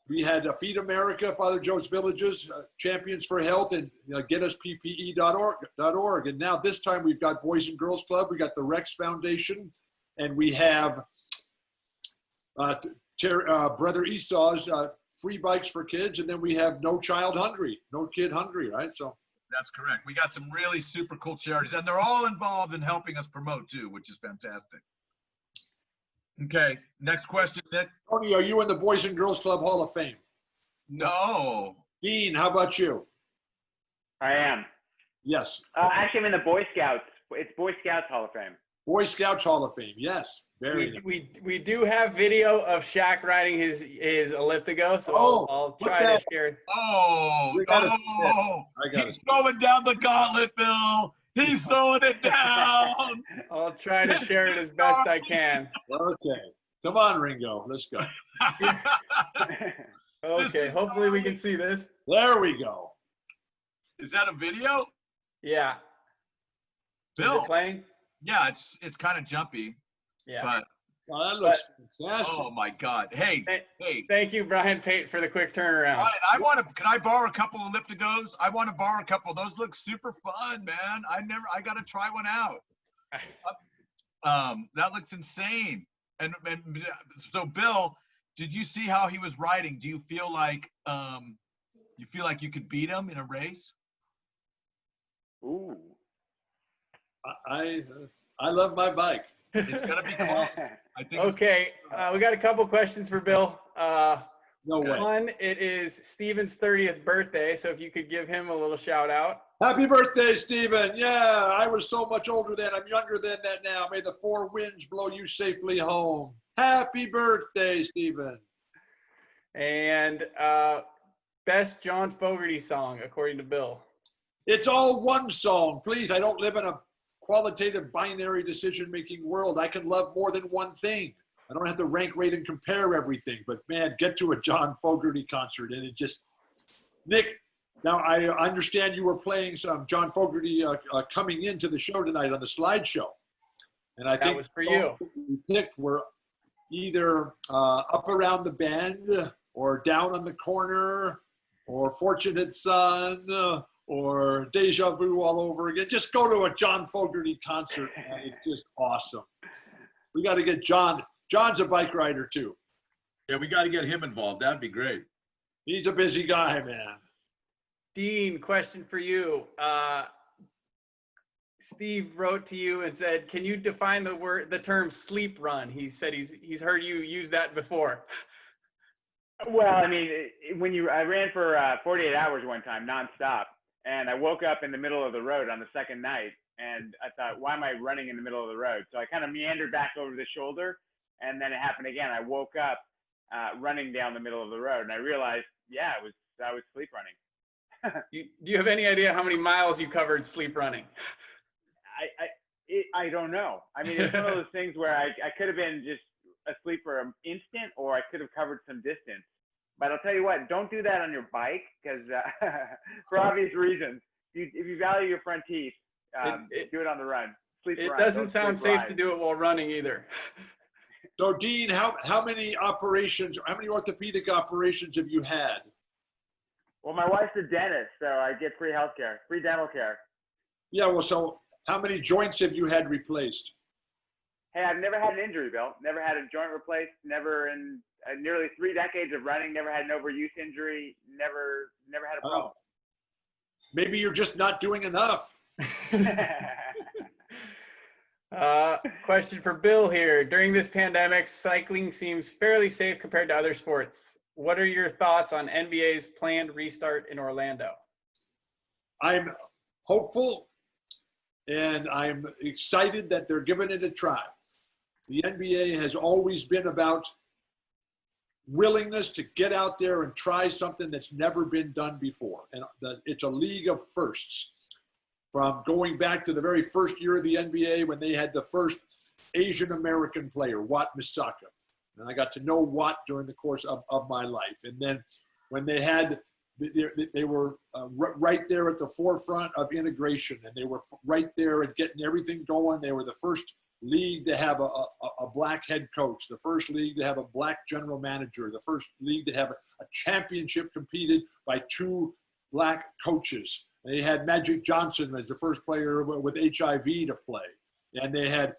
Feed America, Father Joe's Villages, Champions for Health, and getusppe.org. And now this time we've got Boys and Girls Club, we got the Rex Foundation, and we have Brother Esau's Free Bikes for Kids, and then we have No Kid Hungry, right? So that's correct. We got some really super cool charities, and they're all involved in helping us promote too, which is fantastic. Okay, next question, Nick. Tony, are you in the Boys and Girls Club Hall of Fame? No. Dean, how about you? I am. Yes. Actually, I'm in the Boy Scouts. It's Boy Scouts Hall of Fame. Boy Scouts Hall of Fame, yes. Very nice. We do have video of Shaq riding his elliptigo, so I'll try to share. He's throwing down the gauntlet, Bill. He's throwing it down. I'll try to share it as best I can. Okay. Come on, Ringo. Let's go. Okay. Hopefully we can see this. There we go. Is that a video? Yeah. Bill. Is it playing? Yeah, it's kind of jumpy. Yeah. But that looks fantastic. Oh my God. Hey. Thank you, Brian Pate, for the quick turnaround. Right, can I borrow a couple of ellipticos? I want to borrow a couple. Those look super fun, man. I got to try one out. That looks insane. And so Bill, did you see how he was riding? Do you feel like you could beat him in a race? Ooh. I love my bike. It's gonna be close. I think. Okay, we got a couple questions for Bill. No way. One, it is Steven's 30th birthday, so if you could give him a little shout out. Happy birthday, Stephen. Yeah, I was so much older then. I'm younger than that now. May the four winds blow you safely home. Happy birthday, Stephen. And best John Fogerty song, according to Bill. It's all one song. Please, I don't live in a qualitative binary decision-making world. I can love more than one thing. I don't have to rank, rate, and compare everything. But man, get to a John Fogerty concert and it just, Nick, now I understand you were playing some John Fogerty coming into the show tonight on the slideshow. And I think that was for you. We picked were either Up Around the Bend or Down on the Corner or Fortunate Son or Deja Vu all over again. Just go to a John Fogerty concert, man. It's just awesome. We got to get John. John's a bike rider too. Yeah, we got to get him involved. That'd be great. He's a busy guy, man. Dean, question for you. Steve wrote to you and said, "Can you define the term sleep run?" He said he's heard you use that before. Well, I mean, I ran for 48 hours one time, nonstop, and I woke up in the middle of the road on the second night, and I thought, why am I running in the middle of the road? So I kind of meandered back over the shoulder, and then it happened again. I woke up running down the middle of the road, and I realized, yeah, I was sleep running. Do you have any idea how many miles you covered sleep running? I don't know. I mean, it's one of those things where I could have been just asleep for an instant, or I could have covered some distance. But I'll tell you what, don't do that on your bike, because for obvious reasons. If you value your front teeth, do it on the run. It doesn't sound safe to do it while running either. So, Dean, how many orthopedic operations have you had? Well, my wife's a dentist, so I get free healthcare, free dental care. Yeah, well, so how many joints have you had replaced? Hey, I've never had an injury, Bill. Never had a joint replaced. Never in nearly 3 decades of running. Never had an overuse injury. Never had a problem. Maybe you're just not doing enough. Question for Bill here. During this pandemic, cycling seems fairly safe compared to other sports. What are your thoughts on NBA's planned restart in Orlando? I'm hopeful and I'm excited that they're giving it a try. The NBA has always been about willingness to get out there and try something that's never been done before. And it's a league of firsts. From going back to the very first year of the NBA when they had the first Asian American player, Watt Misaka. And I got to know Watt during the course of my life. And then when they were right there at the forefront of integration, and they were right there at getting everything going. They were the first league to have a black head coach, the first league to have a black general manager, the first league to have a championship competed by 2 black coaches. They had Magic Johnson as the first player with HIV to play. And they had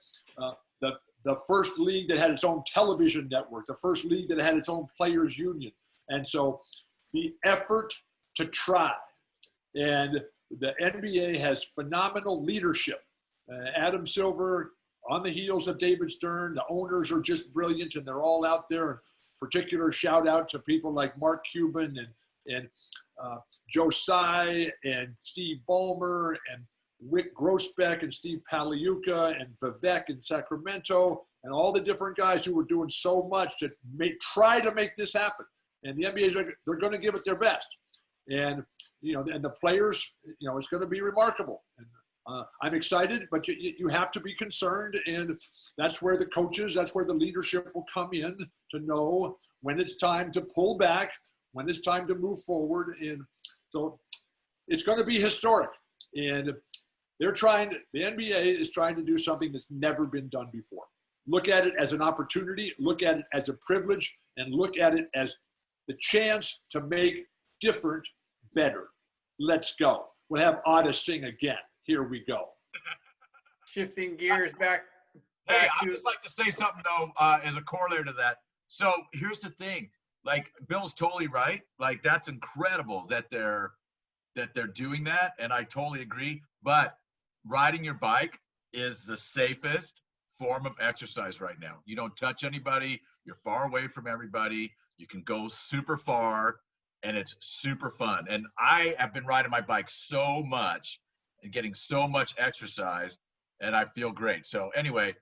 the first league that had its own television network, the first league that had its own players union. And so the effort to try, and the NBA has phenomenal leadership. Adam Silver, on the heels of David Stern, the owners are just brilliant, and they're all out there. And particular shout out to people like Mark Cuban and Joe Tsai and Steve Ballmer and Rick Grossbeck and Steve Paliuca and Vivek in Sacramento and all the different guys who were doing so much to try to make this happen. And the NBA, they're going to give it their best. And, and the players, it's going to be remarkable. And I'm excited, but you have to be concerned. And that's where the coaches, that's where the leadership will come in to know when it's time to pull back, when it's time to move forward. And so it's going to be historic. And the NBA is trying to do something that's never been done before. Look at it as an opportunity, look at it as a privilege, and look at it as the chance to make different better. Let's go. We'll have Otta sing again. Here we go. Shifting gears back Hey, I'd just like to say something, though, as a corollary to that. So here's the thing. Like, Bill's totally right. Like, that's incredible that they're doing that, and I totally agree. But riding your bike is the safest form of exercise right now. You don't touch anybody. You're far away from everybody. You can go super far, and it's super fun. And I have been riding my bike so much and getting so much exercise, and I feel great. So anyway,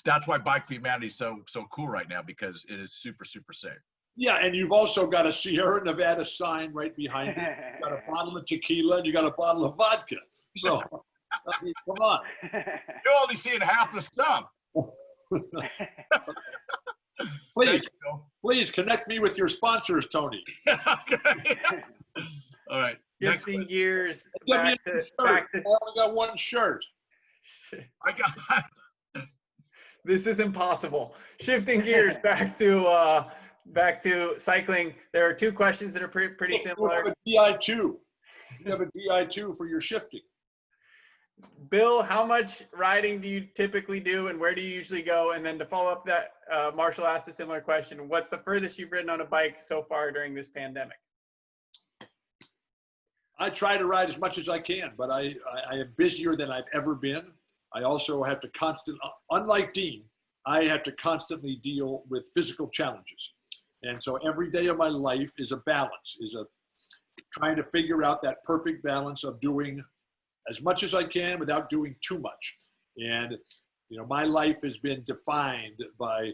that's why Bike for Humanity is so cool right now, because it is super, super safe. Yeah, and you've also got a Sierra Nevada sign right behind you. You got a bottle of tequila and you got a bottle of vodka. So, I mean, come on. You're only seeing half the stuff. Please connect me with your sponsors, Tony. Okay. All right. Next Shifting question. gears Give me back a to, shirt. back to I only got one shirt. I got this is impossible. Shifting gears back to cycling. There are two questions that are pretty similar. You have a DI2. You have a DI2 for your shifting. Bill, how much riding do you typically do, and where do you usually go? And then to follow up that, Marshall asked a similar question. What's the furthest you've ridden on a bike so far during this pandemic? I try to ride as much as I can, but I am busier than I've ever been. I also have to unlike Dean, I have to constantly deal with physical challenges. And so every day of my life is a balance, trying to figure out that perfect balance of doing as much as I can without doing too much. And, you know, my life has been defined by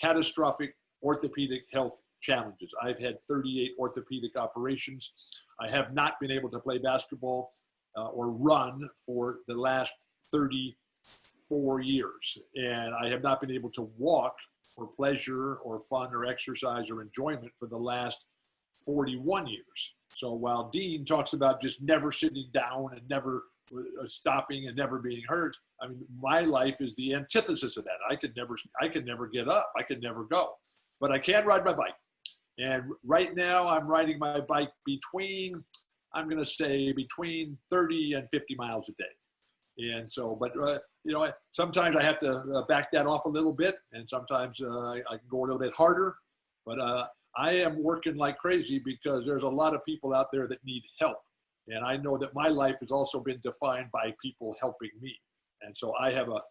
catastrophic orthopedic health challenges. I've had 38 orthopedic operations. I have not been able to play basketball or run for the last 34 years. And I have not been able to walk for pleasure or fun or exercise or enjoyment for the last 41 years. So while Dean talks about just never sitting down and never stopping and never being hurt, I mean, my life is the antithesis of that. I could never get up. I could never go, but I can ride my bike. And right now I'm riding my bike between 30 and 50 miles a day. And so, but you know, sometimes I have to back that off a little bit, and sometimes I can go a little bit harder, but I am working like crazy because there's a lot of people out there that need help. And I know that my life has also been defined by people helping me. And so I have a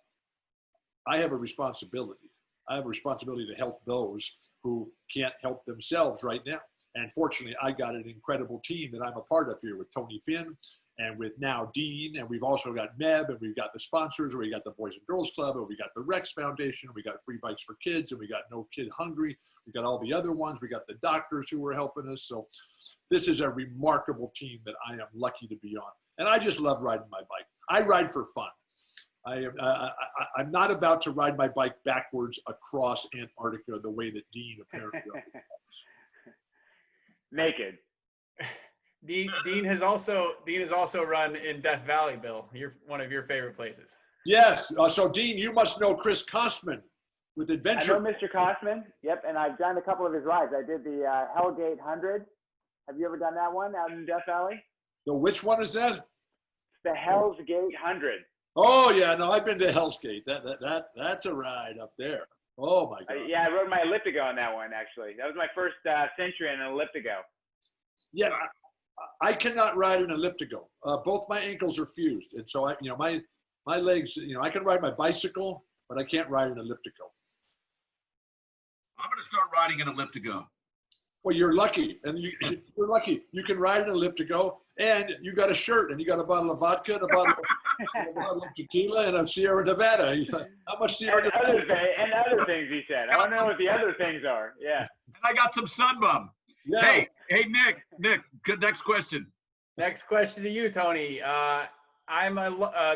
responsibility. I have a responsibility to help those who can't help themselves right now. And fortunately, I got an incredible team that I'm a part of here with Tony Finn and with now Dean. And we've also got Meb, and we've got the sponsors, we got the Boys and Girls Club, and we got the Rex Foundation, we got Free Bikes for Kids, and we got No Kid Hungry. We got all the other ones. We got the doctors who are helping us. So this is a remarkable team that I am lucky to be on. And I just love riding my bike. I ride for fun. I'm not about to ride my bike backwards across Antarctica the way that Dean apparently does. Naked. Dean has also run in Death Valley, Bill. You're one of your favorite places. Yes. So Dean, you must know Chris Kostman with Adventure. I know Mr. Kostman. Yep, and I've done a couple of his rides. I did the Hellgate 100. Have you ever done that one out in Death Valley? So which one is that? The Hell's Gate 100. Oh yeah, no, I've been to Hell's Gate. That's a ride up there. Oh my God. Yeah, I rode my elliptigo on that one actually. That was my first century in an elliptigo. Yeah, I cannot ride an elliptigo. Both my ankles are fused, and so my legs. I can ride my bicycle, but I can't ride an elliptico. I'm going to start riding an elliptigo. Well, you're lucky, and you're lucky. You can ride an elliptigo, and you got a shirt, and you got a bottle of vodka, and a bottle of tequila, and a Sierra Nevada. How much Sierra Nevada? And other things he said. I don't know what the other things are. Yeah. And I got some sunbum. Yeah. Hey, Nick, good next question. Next question to you, Tony.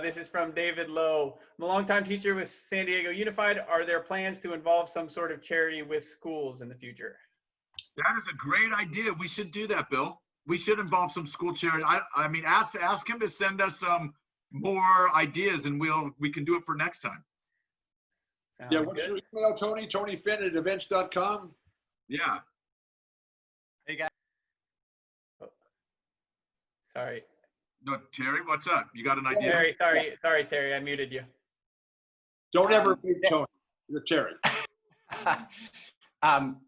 This is from David Lowe. I'm a longtime teacher with San Diego Unified. Are there plans to involve some sort of charity with schools in the future? That is a great idea. We should do that, Bill. We should involve some school charity. I mean, ask him to send us some more ideas, and we can do it for next time. Sounds What's good. your email, Tony? TonyFinn@events.com. Yeah. Hey guys. Sorry. No, Terry, what's up? You got an idea? Sorry, Terry. I muted you. Don't ever mute Tony. You're Terry.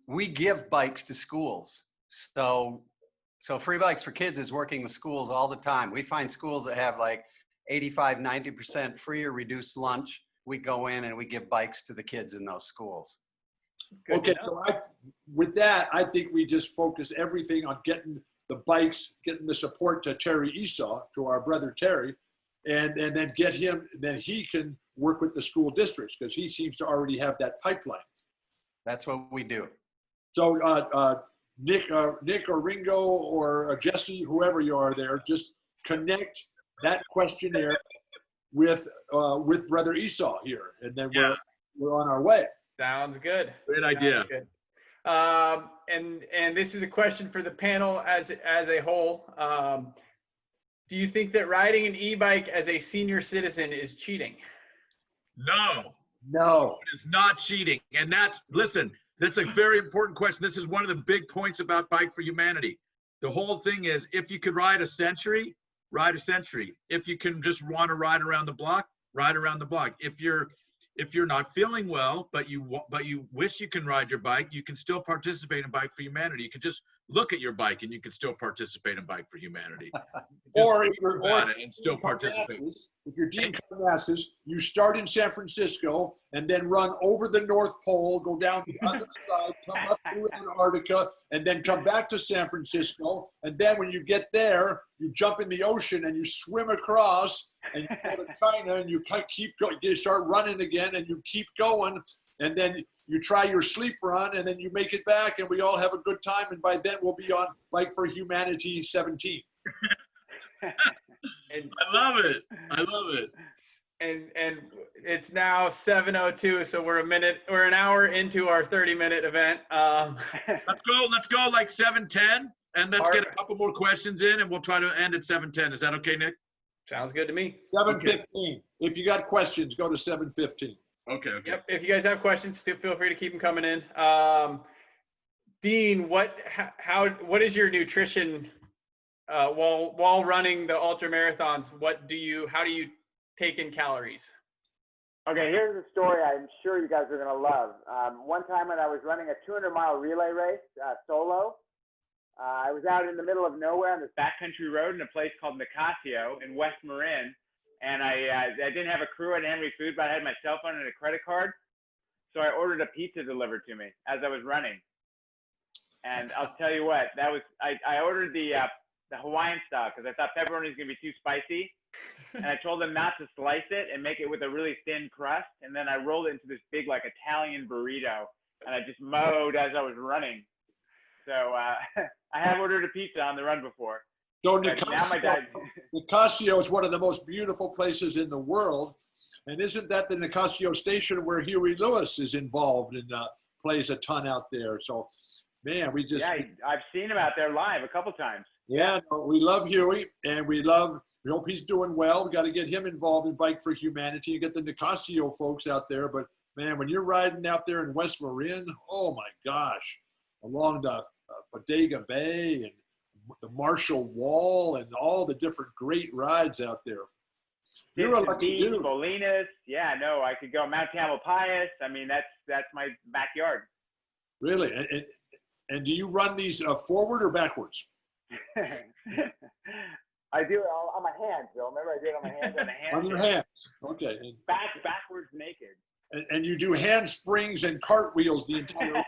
We give bikes to schools. So Free Bikes for Kids is working with schools all the time. We find schools that have like 85, 90% free or reduced lunch. We go in and we give bikes to the kids in those schools. Good to Okay, know. so with that, I think we just focus everything on getting the bikes, getting the support to Terry Esau, to our brother Terry, and then get him, then he can work with the school districts because he seems to already have that pipeline. That's what we do. So Nick or Ringo or Jesse, whoever you are there, just connect that questionnaire with Brother Esau here, and then we're on our way. Sounds good. Great idea. Sounds good. And this is a question for the panel as a whole. Do you think that riding an e-bike as a senior citizen is cheating? No. It's not cheating. And listen, this is a very important question. This is one of the big points about Bike for Humanity. The whole thing is, if you could ride a century, ride a century. If you can just want to ride around the block, ride around the block. If you're not feeling well, but you wish you can ride your bike, you can still participate in Bike for Humanity. You can just look at your bike and you can still participate in Bike for Humanity. Or if you're and still participate. If you're Dean Karnazes, you start in San Francisco and then run over the North Pole, go down the other side, come up through Antarctica, and then come back to San Francisco. And then when you get there, you jump in the ocean and you swim across and you go to China and you keep going. You start running again and you keep going. And then you try your sleep run and then you make it back and we all have a good time. And by then we'll be on Bike for Humanity 17. And I love it. I love it. and it's now 7:02, so we're an hour into our 30-minute event. Let's go like 7:10, and let's All get right. a couple more questions in, and we'll try to end at 7:10. Is that okay, Nick? Sounds good to me. 7:15. If you got questions, go to 7:15. Okay. Yep. If you guys have questions, still feel free to keep them coming in. Dean, what is your nutrition while running the ultra marathons? How do you take in calories? Okay, here's a story I'm sure you guys are going to love. One time when I was running a 200-mile relay race solo, I was out in the middle of nowhere on this backcountry road in a place called Nicasio in West Marin. And I didn't have a crew, I didn't have any food, but I had my cell phone and a credit card. So I ordered a pizza delivered to me as I was running. And I'll tell you what, I ordered the Hawaiian style because I thought pepperoni was going to be too spicy. And I told them not to slice it and make it with a really thin crust. And then I rolled it into this big, like, Italian burrito. And I just mowed as I was running. So I have ordered a pizza on the run before. So Now my dad. Nicasio is one of the most beautiful places in the world. And isn't that the Nicasio station where Huey Lewis is involved and plays a ton out there? So, man, Yeah, I've seen him out there live a couple times. Yeah, no, we love Huey, and we hope he's doing well. We got to get him involved in Bike for Humanity and get the Nicasio folks out there. But, man, when you're riding out there in West Marin, oh, my gosh, along the Bodega Bay and the Marshall Wall and all the different great rides out there. You're a lucky dude. Bolinas. Yeah, no, I could go Mount Tamalpais. I mean, that's my backyard. Really? And do you run these forward or backwards? I do it on my hands, Bill. Remember I did it on my hands? On your hands. Okay. And, backwards naked. and you do handspring and cartwheels the entire way.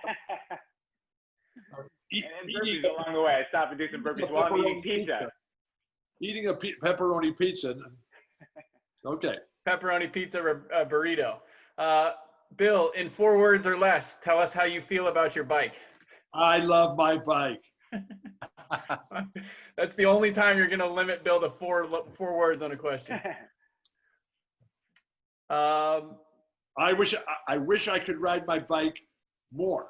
And burpees along the way. I stop and do some burpees while I'm eating pizza. Eating a pepperoni pizza. Okay. Pepperoni pizza burrito. Bill, in 4 words or less, tell us how you feel about your bike. I love my bike. That's the only time you're going to limit Bill to four words on a question. I wish I could ride my bike more,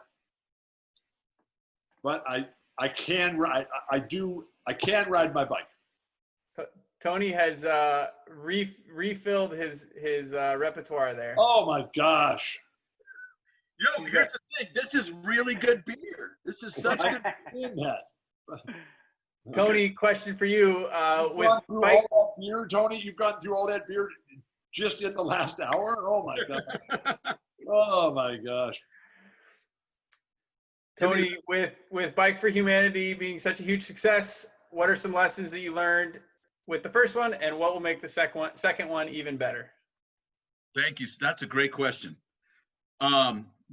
but I can ride. I can ride my bike. Tony has refilled his repertoire there. Oh my gosh! Yo, here's the thing. This is really good beer. This is such good That. Tony, question for you. You've gone through all that beer, Tony. You've gone through all that beer just in the last hour. Oh my god! Oh my gosh! Tony, with Bike for Humanity being such a huge success, what are some lessons that you learned with the first one, and what will make the second one even better? Thank you. That's a great question.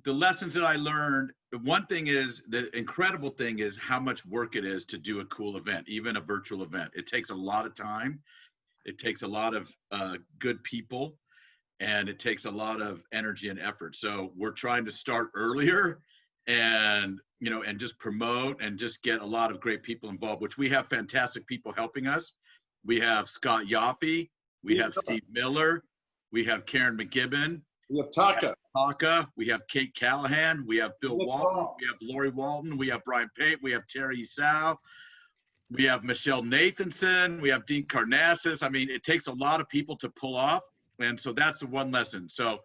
the lessons that I learned, the one thing is, the incredible thing is how much work it is to do a cool event, even a virtual event. It takes a lot of time. It takes a lot of good people, and it takes a lot of energy and effort. So we're trying to start earlier and, you know, and just promote and just get a lot of great people involved, which we have fantastic people helping us. We have Scott Yaffe, we have Steve Miller, we have Karen McGibbon, We have Taka. we have Kate Callahan, we have Bill Nick Walton, Brown. we have Lori Walton, we have Brian Pate, we have Terry Isao, we have Michelle Nathanson, we have Dean Karnazes. I mean, it takes a lot of people to pull off. And so that's the one lesson. So,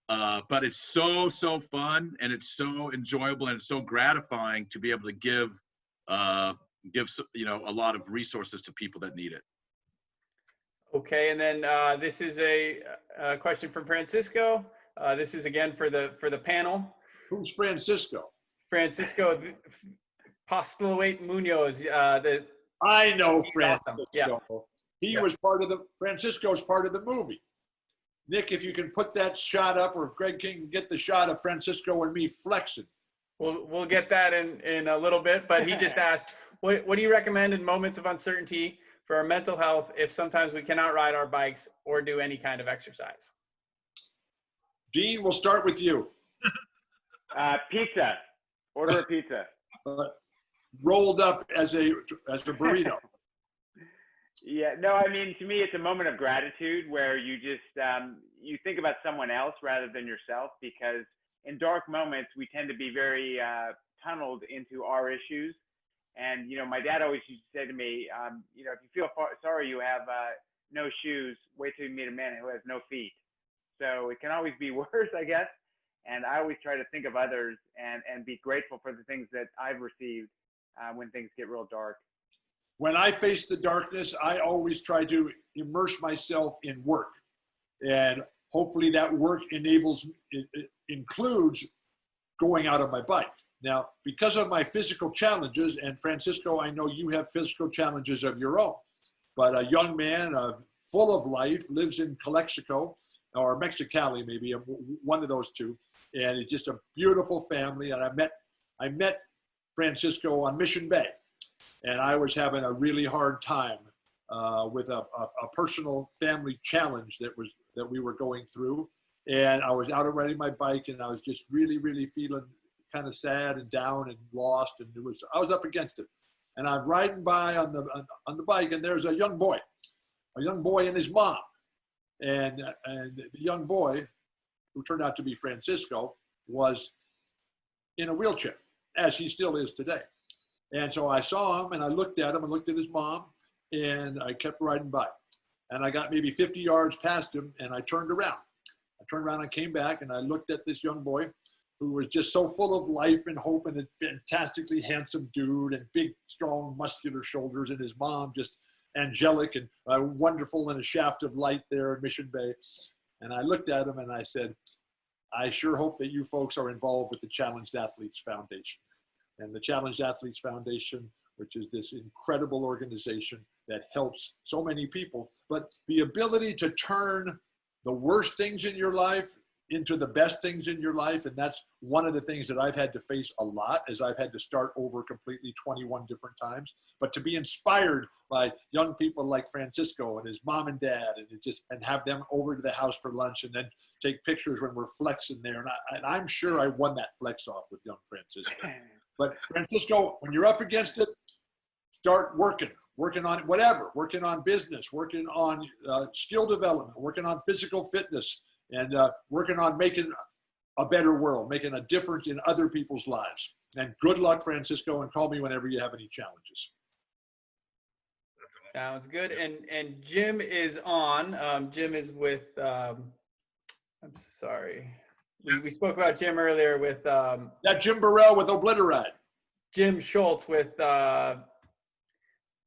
but it's so fun, and it's so enjoyable, and it's so gratifying to be able to give, you know, a lot of resources to people that need it. Okay, and then this is a question from Francisco. This is again for the panel. Who's Francisco? Francisco Postlewaite Munoz. I know He's Francisco. awesome. Yeah. He Yeah. was part of Francisco's part of the movie. Nick, if you can put that shot up, or if Greg can get the shot of Francisco and me flexing. We'll get that in a little bit, but he just asked, what do you recommend in moments of uncertainty for our mental health if sometimes we cannot ride our bikes or do any kind of exercise? Dean, we'll start with you. Pizza. Order a pizza. Rolled up as a burrito. Yeah, no, I mean, to me, it's a moment of gratitude where you just, you think about someone else rather than yourself, because in dark moments, we tend to be very tunneled into our issues. And, you know, my dad always used to say to me, you know, if you feel sorry you have no shoes, wait till you meet a man who has no feet. So it can always be worse, I guess. And I always try to think of others and be grateful for the things that I've received when things get real dark. When I face the darkness, I always try to immerse myself in work. And hopefully that work includes going out on my bike. Now, because of my physical challenges, and Francisco, I know you have physical challenges of your own, but a young man full of life, lives in Calexico, or Mexicali maybe, one of those two, and it's just a beautiful family. And I met Francisco on Mission Bay, and I was having a really hard time with a personal family challenge that we were going through. And I was out riding my bike, and I was just really feeling kind of sad and down and lost, and I was up against it. And I'm riding by on the bike, and there's a young boy and his mom, and the young boy, who turned out to be Francisco, was in a wheelchair, as he still is today. And so I saw him, and I looked at him, and looked at his mom, and I kept riding by. And I got maybe 50 yards past him, and I turned around. I came back, and I looked at this young boy who was just so full of life and hope, and a fantastically handsome dude, and big, strong, muscular shoulders, and his mom just angelic and wonderful, in a shaft of light there in Mission Bay. And I looked at him, and I said, I sure hope that you folks are involved with the Challenged Athletes Foundation. And the Challenged Athletes Foundation, which is this incredible organization that helps so many people, but the ability to turn the worst things in your life into the best things in your life. And that's one of the things that I've had to face a lot, as I've had to start over completely 21 different times. But to be inspired by young people like Francisco and his mom and dad, and have them over to the house for lunch, and then take pictures when we're flexing there. And I'm sure I won that flex off with young Francisco. But Francisco, when you're up against it, start working on whatever, working on business, working on skill development, working on physical fitness, and working on making a better world, making a difference in other people's lives. And good luck, Francisco, and call me whenever you have any challenges. Sounds good. And Jim is on. Jim is with, I'm sorry. We spoke about Jim earlier with. Jim Burrell with Obliterate. Jim Schultz with,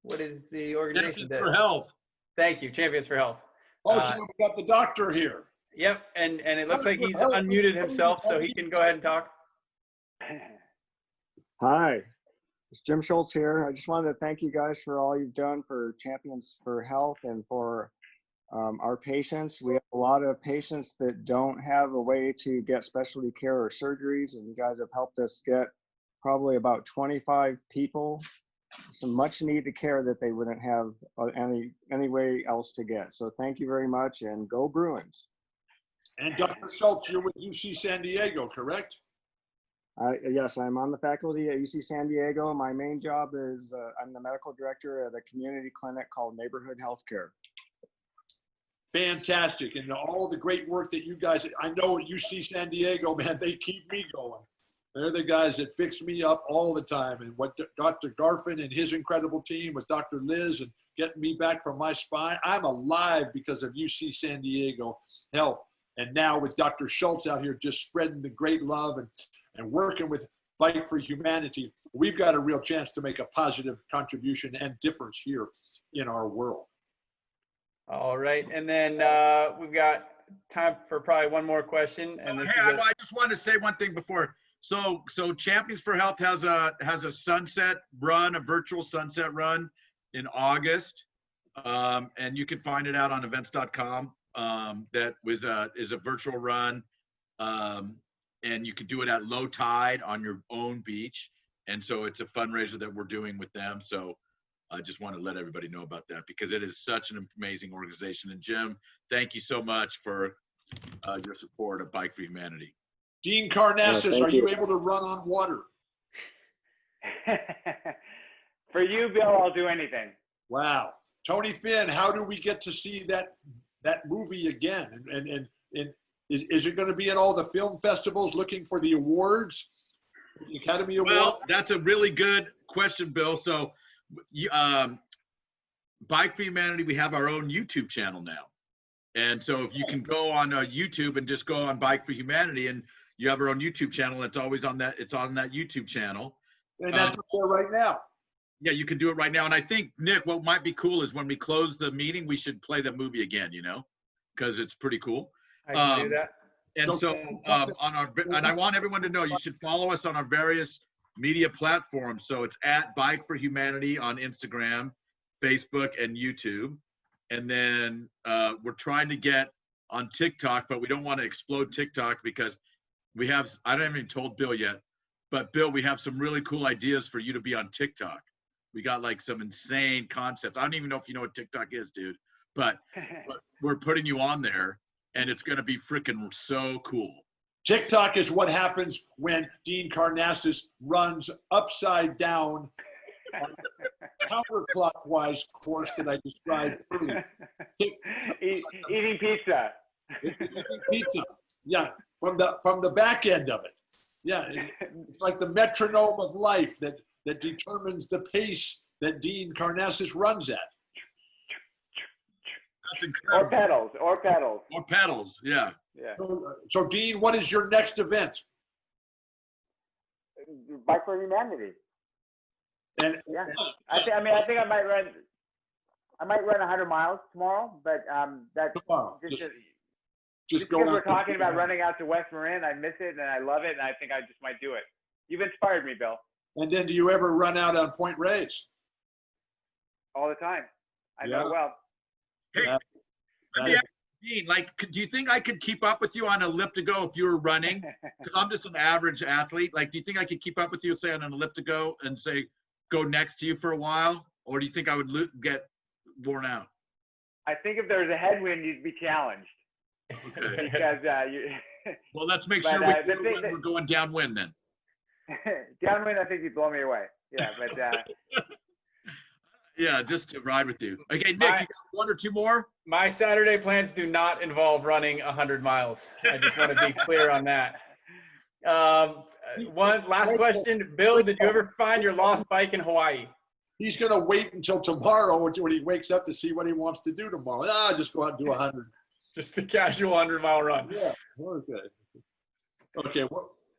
what is the organization? Champions for Health. Thank you, Champions for Health. Oh, so we got the doctor here. Yep, and it looks like he's unmuted himself, so he can go ahead and talk. Hi, it's Jim Schultz here. I just wanted to thank you guys for all you've done for Champions for Health and for our patients. We have a lot of patients that don't have a way to get specialty care or surgeries, and you guys have helped us get probably about 25 people some much needed care that they wouldn't have any way else to get. So thank you very much, and go Bruins. And Dr. Schultz, you're with UC San Diego, correct? Yes, I'm on the faculty at UC San Diego. My main job is I'm the medical director at a community clinic called Neighborhood Healthcare. Fantastic. And all the great work that you guys, I know at UC San Diego, man, they keep me going. They're the guys that fix me up all the time. And what Dr. Garfin and his incredible team with Dr. Liz and getting me back from my spine, I'm alive because of UC San Diego Health. And now with Dr. Schultz out here just spreading the great love and working with Bike for Humanity, we've got a real chance to make a positive contribution and difference here in our world. All right, and then we've got time for probably one more question. And this I just want to say one thing before. So Champions for Health has a sunset run, a virtual sunset run in August, and you can find it out on events.com. That is a virtual run, and you can do it at low tide on your own beach. And so it's a fundraiser that we're doing with them. So I just want to let everybody know about that because it is such an amazing organization. And Jim, thank you so much for your support of Bike for Humanity. Dean Karnazes, are you able to run on water? For you, Bill, I'll do anything. Wow. Tony Finn, how do we get to see that movie again? And is it going to be at all the film festivals looking for the awards, the Academy Award? Well, that's a really good question, Bill. So Bike for Humanity, we have our own YouTube channel now. And so if you can go on YouTube and just go on Bike for Humanity, and you have our own YouTube channel, it's always on that, it's on that YouTube channel. And that's up there right now. Yeah, you can do it right now. And I think, Nick, what might be cool is when we close the meeting, we should play the movie again, because it's pretty cool. I can do that. And so and I want everyone to know you should follow us on our various media platforms. So it's at Bike for Humanity on Instagram, Facebook, and YouTube. And then we're trying to get on TikTok, but we don't want to explode TikTok because we have, I haven't even told Bill yet, but Bill, we have some really cool ideas for you to be on TikTok. We got like some insane concepts. I don't even know if you know what TikTok is, dude, but we're putting you on there and it's going to be freaking so cool. TikTok is what happens when Dean Karnazes runs upside down on the counterclockwise course that I described earlier. Eating pizza. Eating pizza. Yeah, from the back end of it. Yeah, it's like the metronome of life that determines the pace that Dean Karnazes runs at. That's incredible. Or pedals, yeah. Yeah. So Dean, what is your next event? Bike for Humanity. And yeah, I think I might run 100 miles tomorrow, but that's tomorrow. Just go. Because we're talking about running out to West Marin, I miss it and I love it, and I think I just might do it. You've inspired me, Bill. And then, do you ever run out on Point Reyes? All the time. I know well. Hey, Dean, do you think I could keep up with you on Elliptigo if you were running? Because I'm just an average athlete. Do you think I could keep up with you, say, on an Elliptigo and say, go next to you for a while? Or do you think I would get worn out? I think if there was a headwind, you'd be challenged. Okay. Because well, let's make sure we're going downwind then. Downwind, I think you'd blow me away. Yeah, but Yeah, just to ride with you. Okay, Nick, you got one or two more? My Saturday plans do not involve running 100 miles. I just want to be clear on that. One last question. Bill, did you ever find your lost bike in Hawaii? He's going to wait until tomorrow when he wakes up to see what he wants to do tomorrow. Just go out and do 100. Just the casual 100-mile run. Yeah, okay. Okay,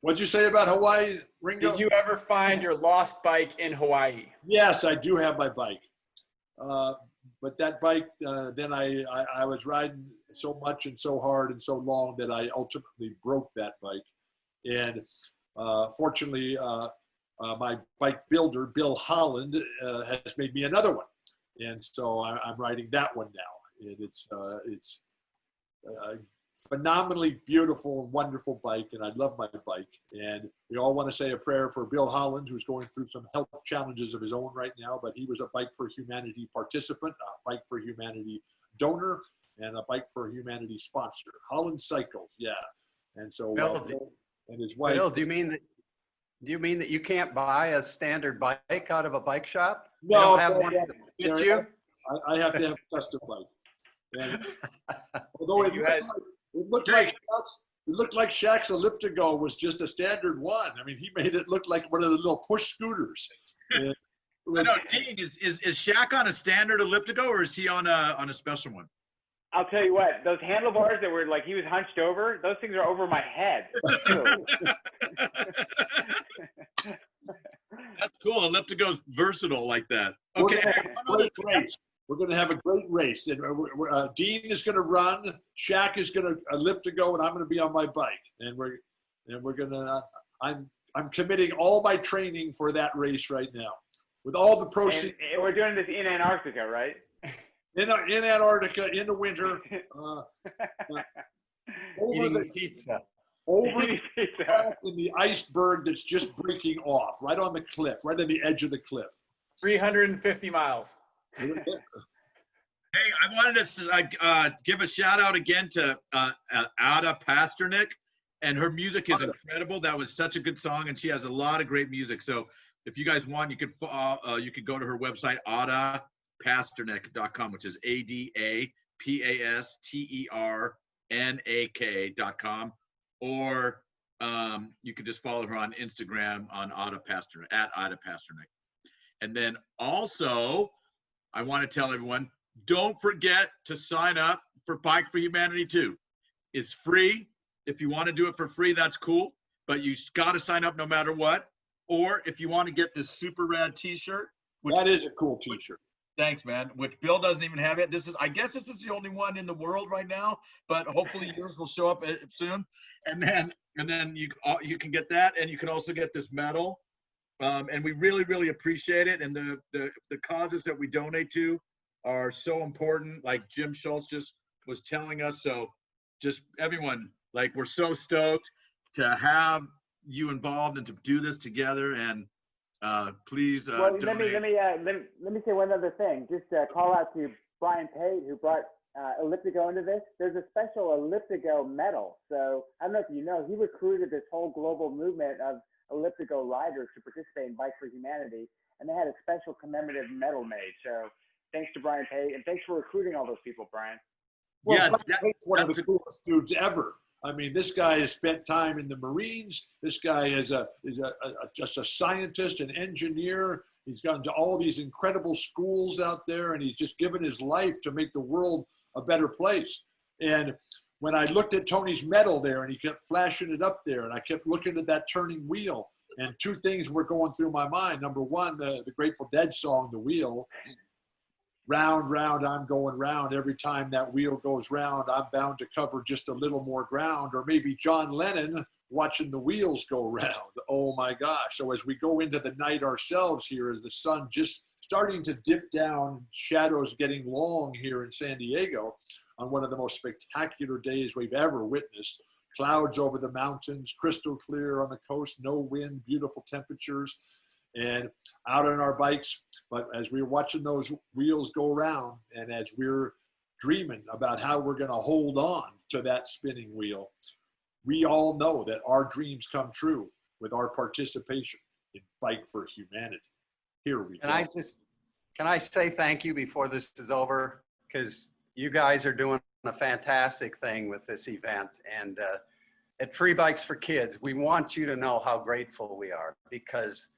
what'd you say about Hawaii, Ringo? Did you ever find your lost bike in Hawaii? Yes, I do have my bike. But that bike, then I was riding so much and so hard and so long that I ultimately broke that bike. And fortunately, my bike builder, Bill Holland, has made me another one. And so I'm riding that one now. and it's a phenomenally beautiful and wonderful bike, and I love my bike. And we all want to say a prayer for Bill Holland, who's going through some health challenges of his own right now, but he was a Bike for Humanity participant, a Bike for Humanity donor, and a Bike for Humanity sponsor. Holland Cycles, yeah. And so Bill, and his wife. Bill, do you mean that you can't buy a standard bike out of a bike shop? No, they don't have one to fit Jerry, you? I have to have a custom bike. And although it looked like Shaq's Elliptigo was just a standard one. I mean, he made it look like one of the little push scooters. And, I know, Dean, is Shaq on a standard Elliptigo or is he on a special one? I'll tell you what, those handlebars that were like he was hunched over, those things are over my head. That's cool. Elliptigo's versatile like that. Okay. Okay. We're going to have a great race. And Dean is going to run. Shaq is going to Elliptigo, and I'm going to be on my bike. And we're going to. I'm committing all my training for that race right now, with all the proceeds. And we're doing this in Antarctica, right? In Antarctica in the winter. Over in the iceberg that's just breaking off, right on the cliff, right on the edge of the cliff. 350 miles. Hey, I wanted to give a shout out again to Ada Pasternak, and her music is incredible. That was such a good song, and she has a lot of great music. So if you guys want, you could go to her website, adapasternak.com, which is ADAPASTERNAK.com, or you could just follow her on Instagram on Ada Pasternak, at Ada Pasternak. And then also, I want to tell everyone, don't forget to sign up for Bike for Humanity too. It's free. If you want to do it for free, that's cool. But you got to sign up no matter what. Or if you want to get this super rad T-shirt. That is a cool T-shirt. Thanks, man. Which Bill doesn't even have it. I guess this is the only one in the world right now. But hopefully yours will show up soon. And then you can get that, and you can also get this medal. And we really, really appreciate it. And the causes that we donate to are so important, like Jim Schultz just was telling us. So just everyone, like, we're so stoked to have you involved and to do this together. And please donate. Let me say one other thing. Just call out to Brian Pate, who brought Elliptigo into this. There's a special Elliptigo medal. So I don't know if you know, he recruited this whole global movement of Elliptigo riders to participate in Bike for Humanity, and they had a special commemorative medal made. So thanks to Brian Pate, and thanks for recruiting all those people, Brian. Well, yeah, Pate's one of the coolest dudes ever. I mean, this guy has spent time in the Marines. This guy is just a scientist, an engineer. He's gone to all these incredible schools out there, and he's just given his life to make the world a better place. And when I looked at Tony's medal there, and he kept flashing it up there, and I kept looking at that turning wheel, and two things were going through my mind. Number one, the Grateful Dead song, The Wheel. Round, round, I'm going round. Every time that wheel goes round, I'm bound to cover just a little more ground. Or maybe John Lennon watching the wheels go round. Oh my gosh. So as we go into the night ourselves here, as the sun just starting to dip down, shadows getting long here in San Diego on one of the most spectacular days we've ever witnessed. Clouds over the mountains, crystal clear on the coast, no wind, beautiful temperatures, and out on our bikes. But as we're watching those wheels go around, and as we're dreaming about how we're going to hold on to that spinning wheel, we all know that our dreams come true with our participation in Bike for Humanity. Here we go. Can I say thank you before this is over? Because you guys are doing a fantastic thing with this event. And at Free Bikes for Kids, we want you to know how grateful we are, because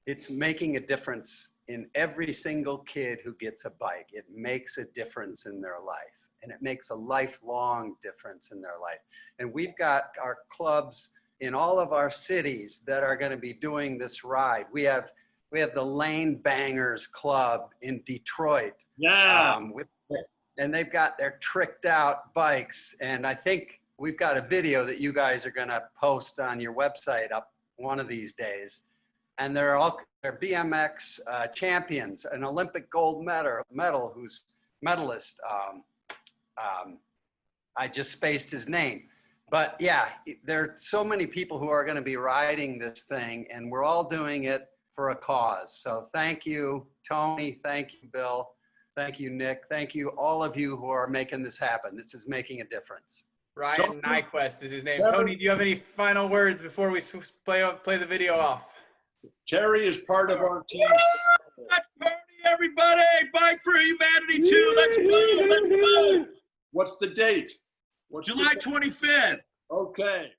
it's making a difference in every single kid who gets a bike. It makes a difference in their life, and it makes a lifelong difference in their life. And we've got our clubs in all of our cities that are going to be doing this ride. We have the Lane Bangers Club in Detroit. Yeah. And they've got their tricked out bikes. And I think we've got a video that you guys are going to post on your website up one of they're BMX champions, an Olympic gold medal who's medalist. I just spaced his name. But yeah, there are so many people who are going to be riding this thing, and we're all doing it for a cause. So thank you, Tony. Thank you, Bill. Thank you, Nick. Thank you, all of you who are making this happen. This is making a difference. Ryan Nyquist is his name. Tony, do you have any final words before we play the video off? Terry is part of our team. Let's party, everybody! Bike for Humanity 2. Let's go! Let's go! What's the date? July 25th. Okay.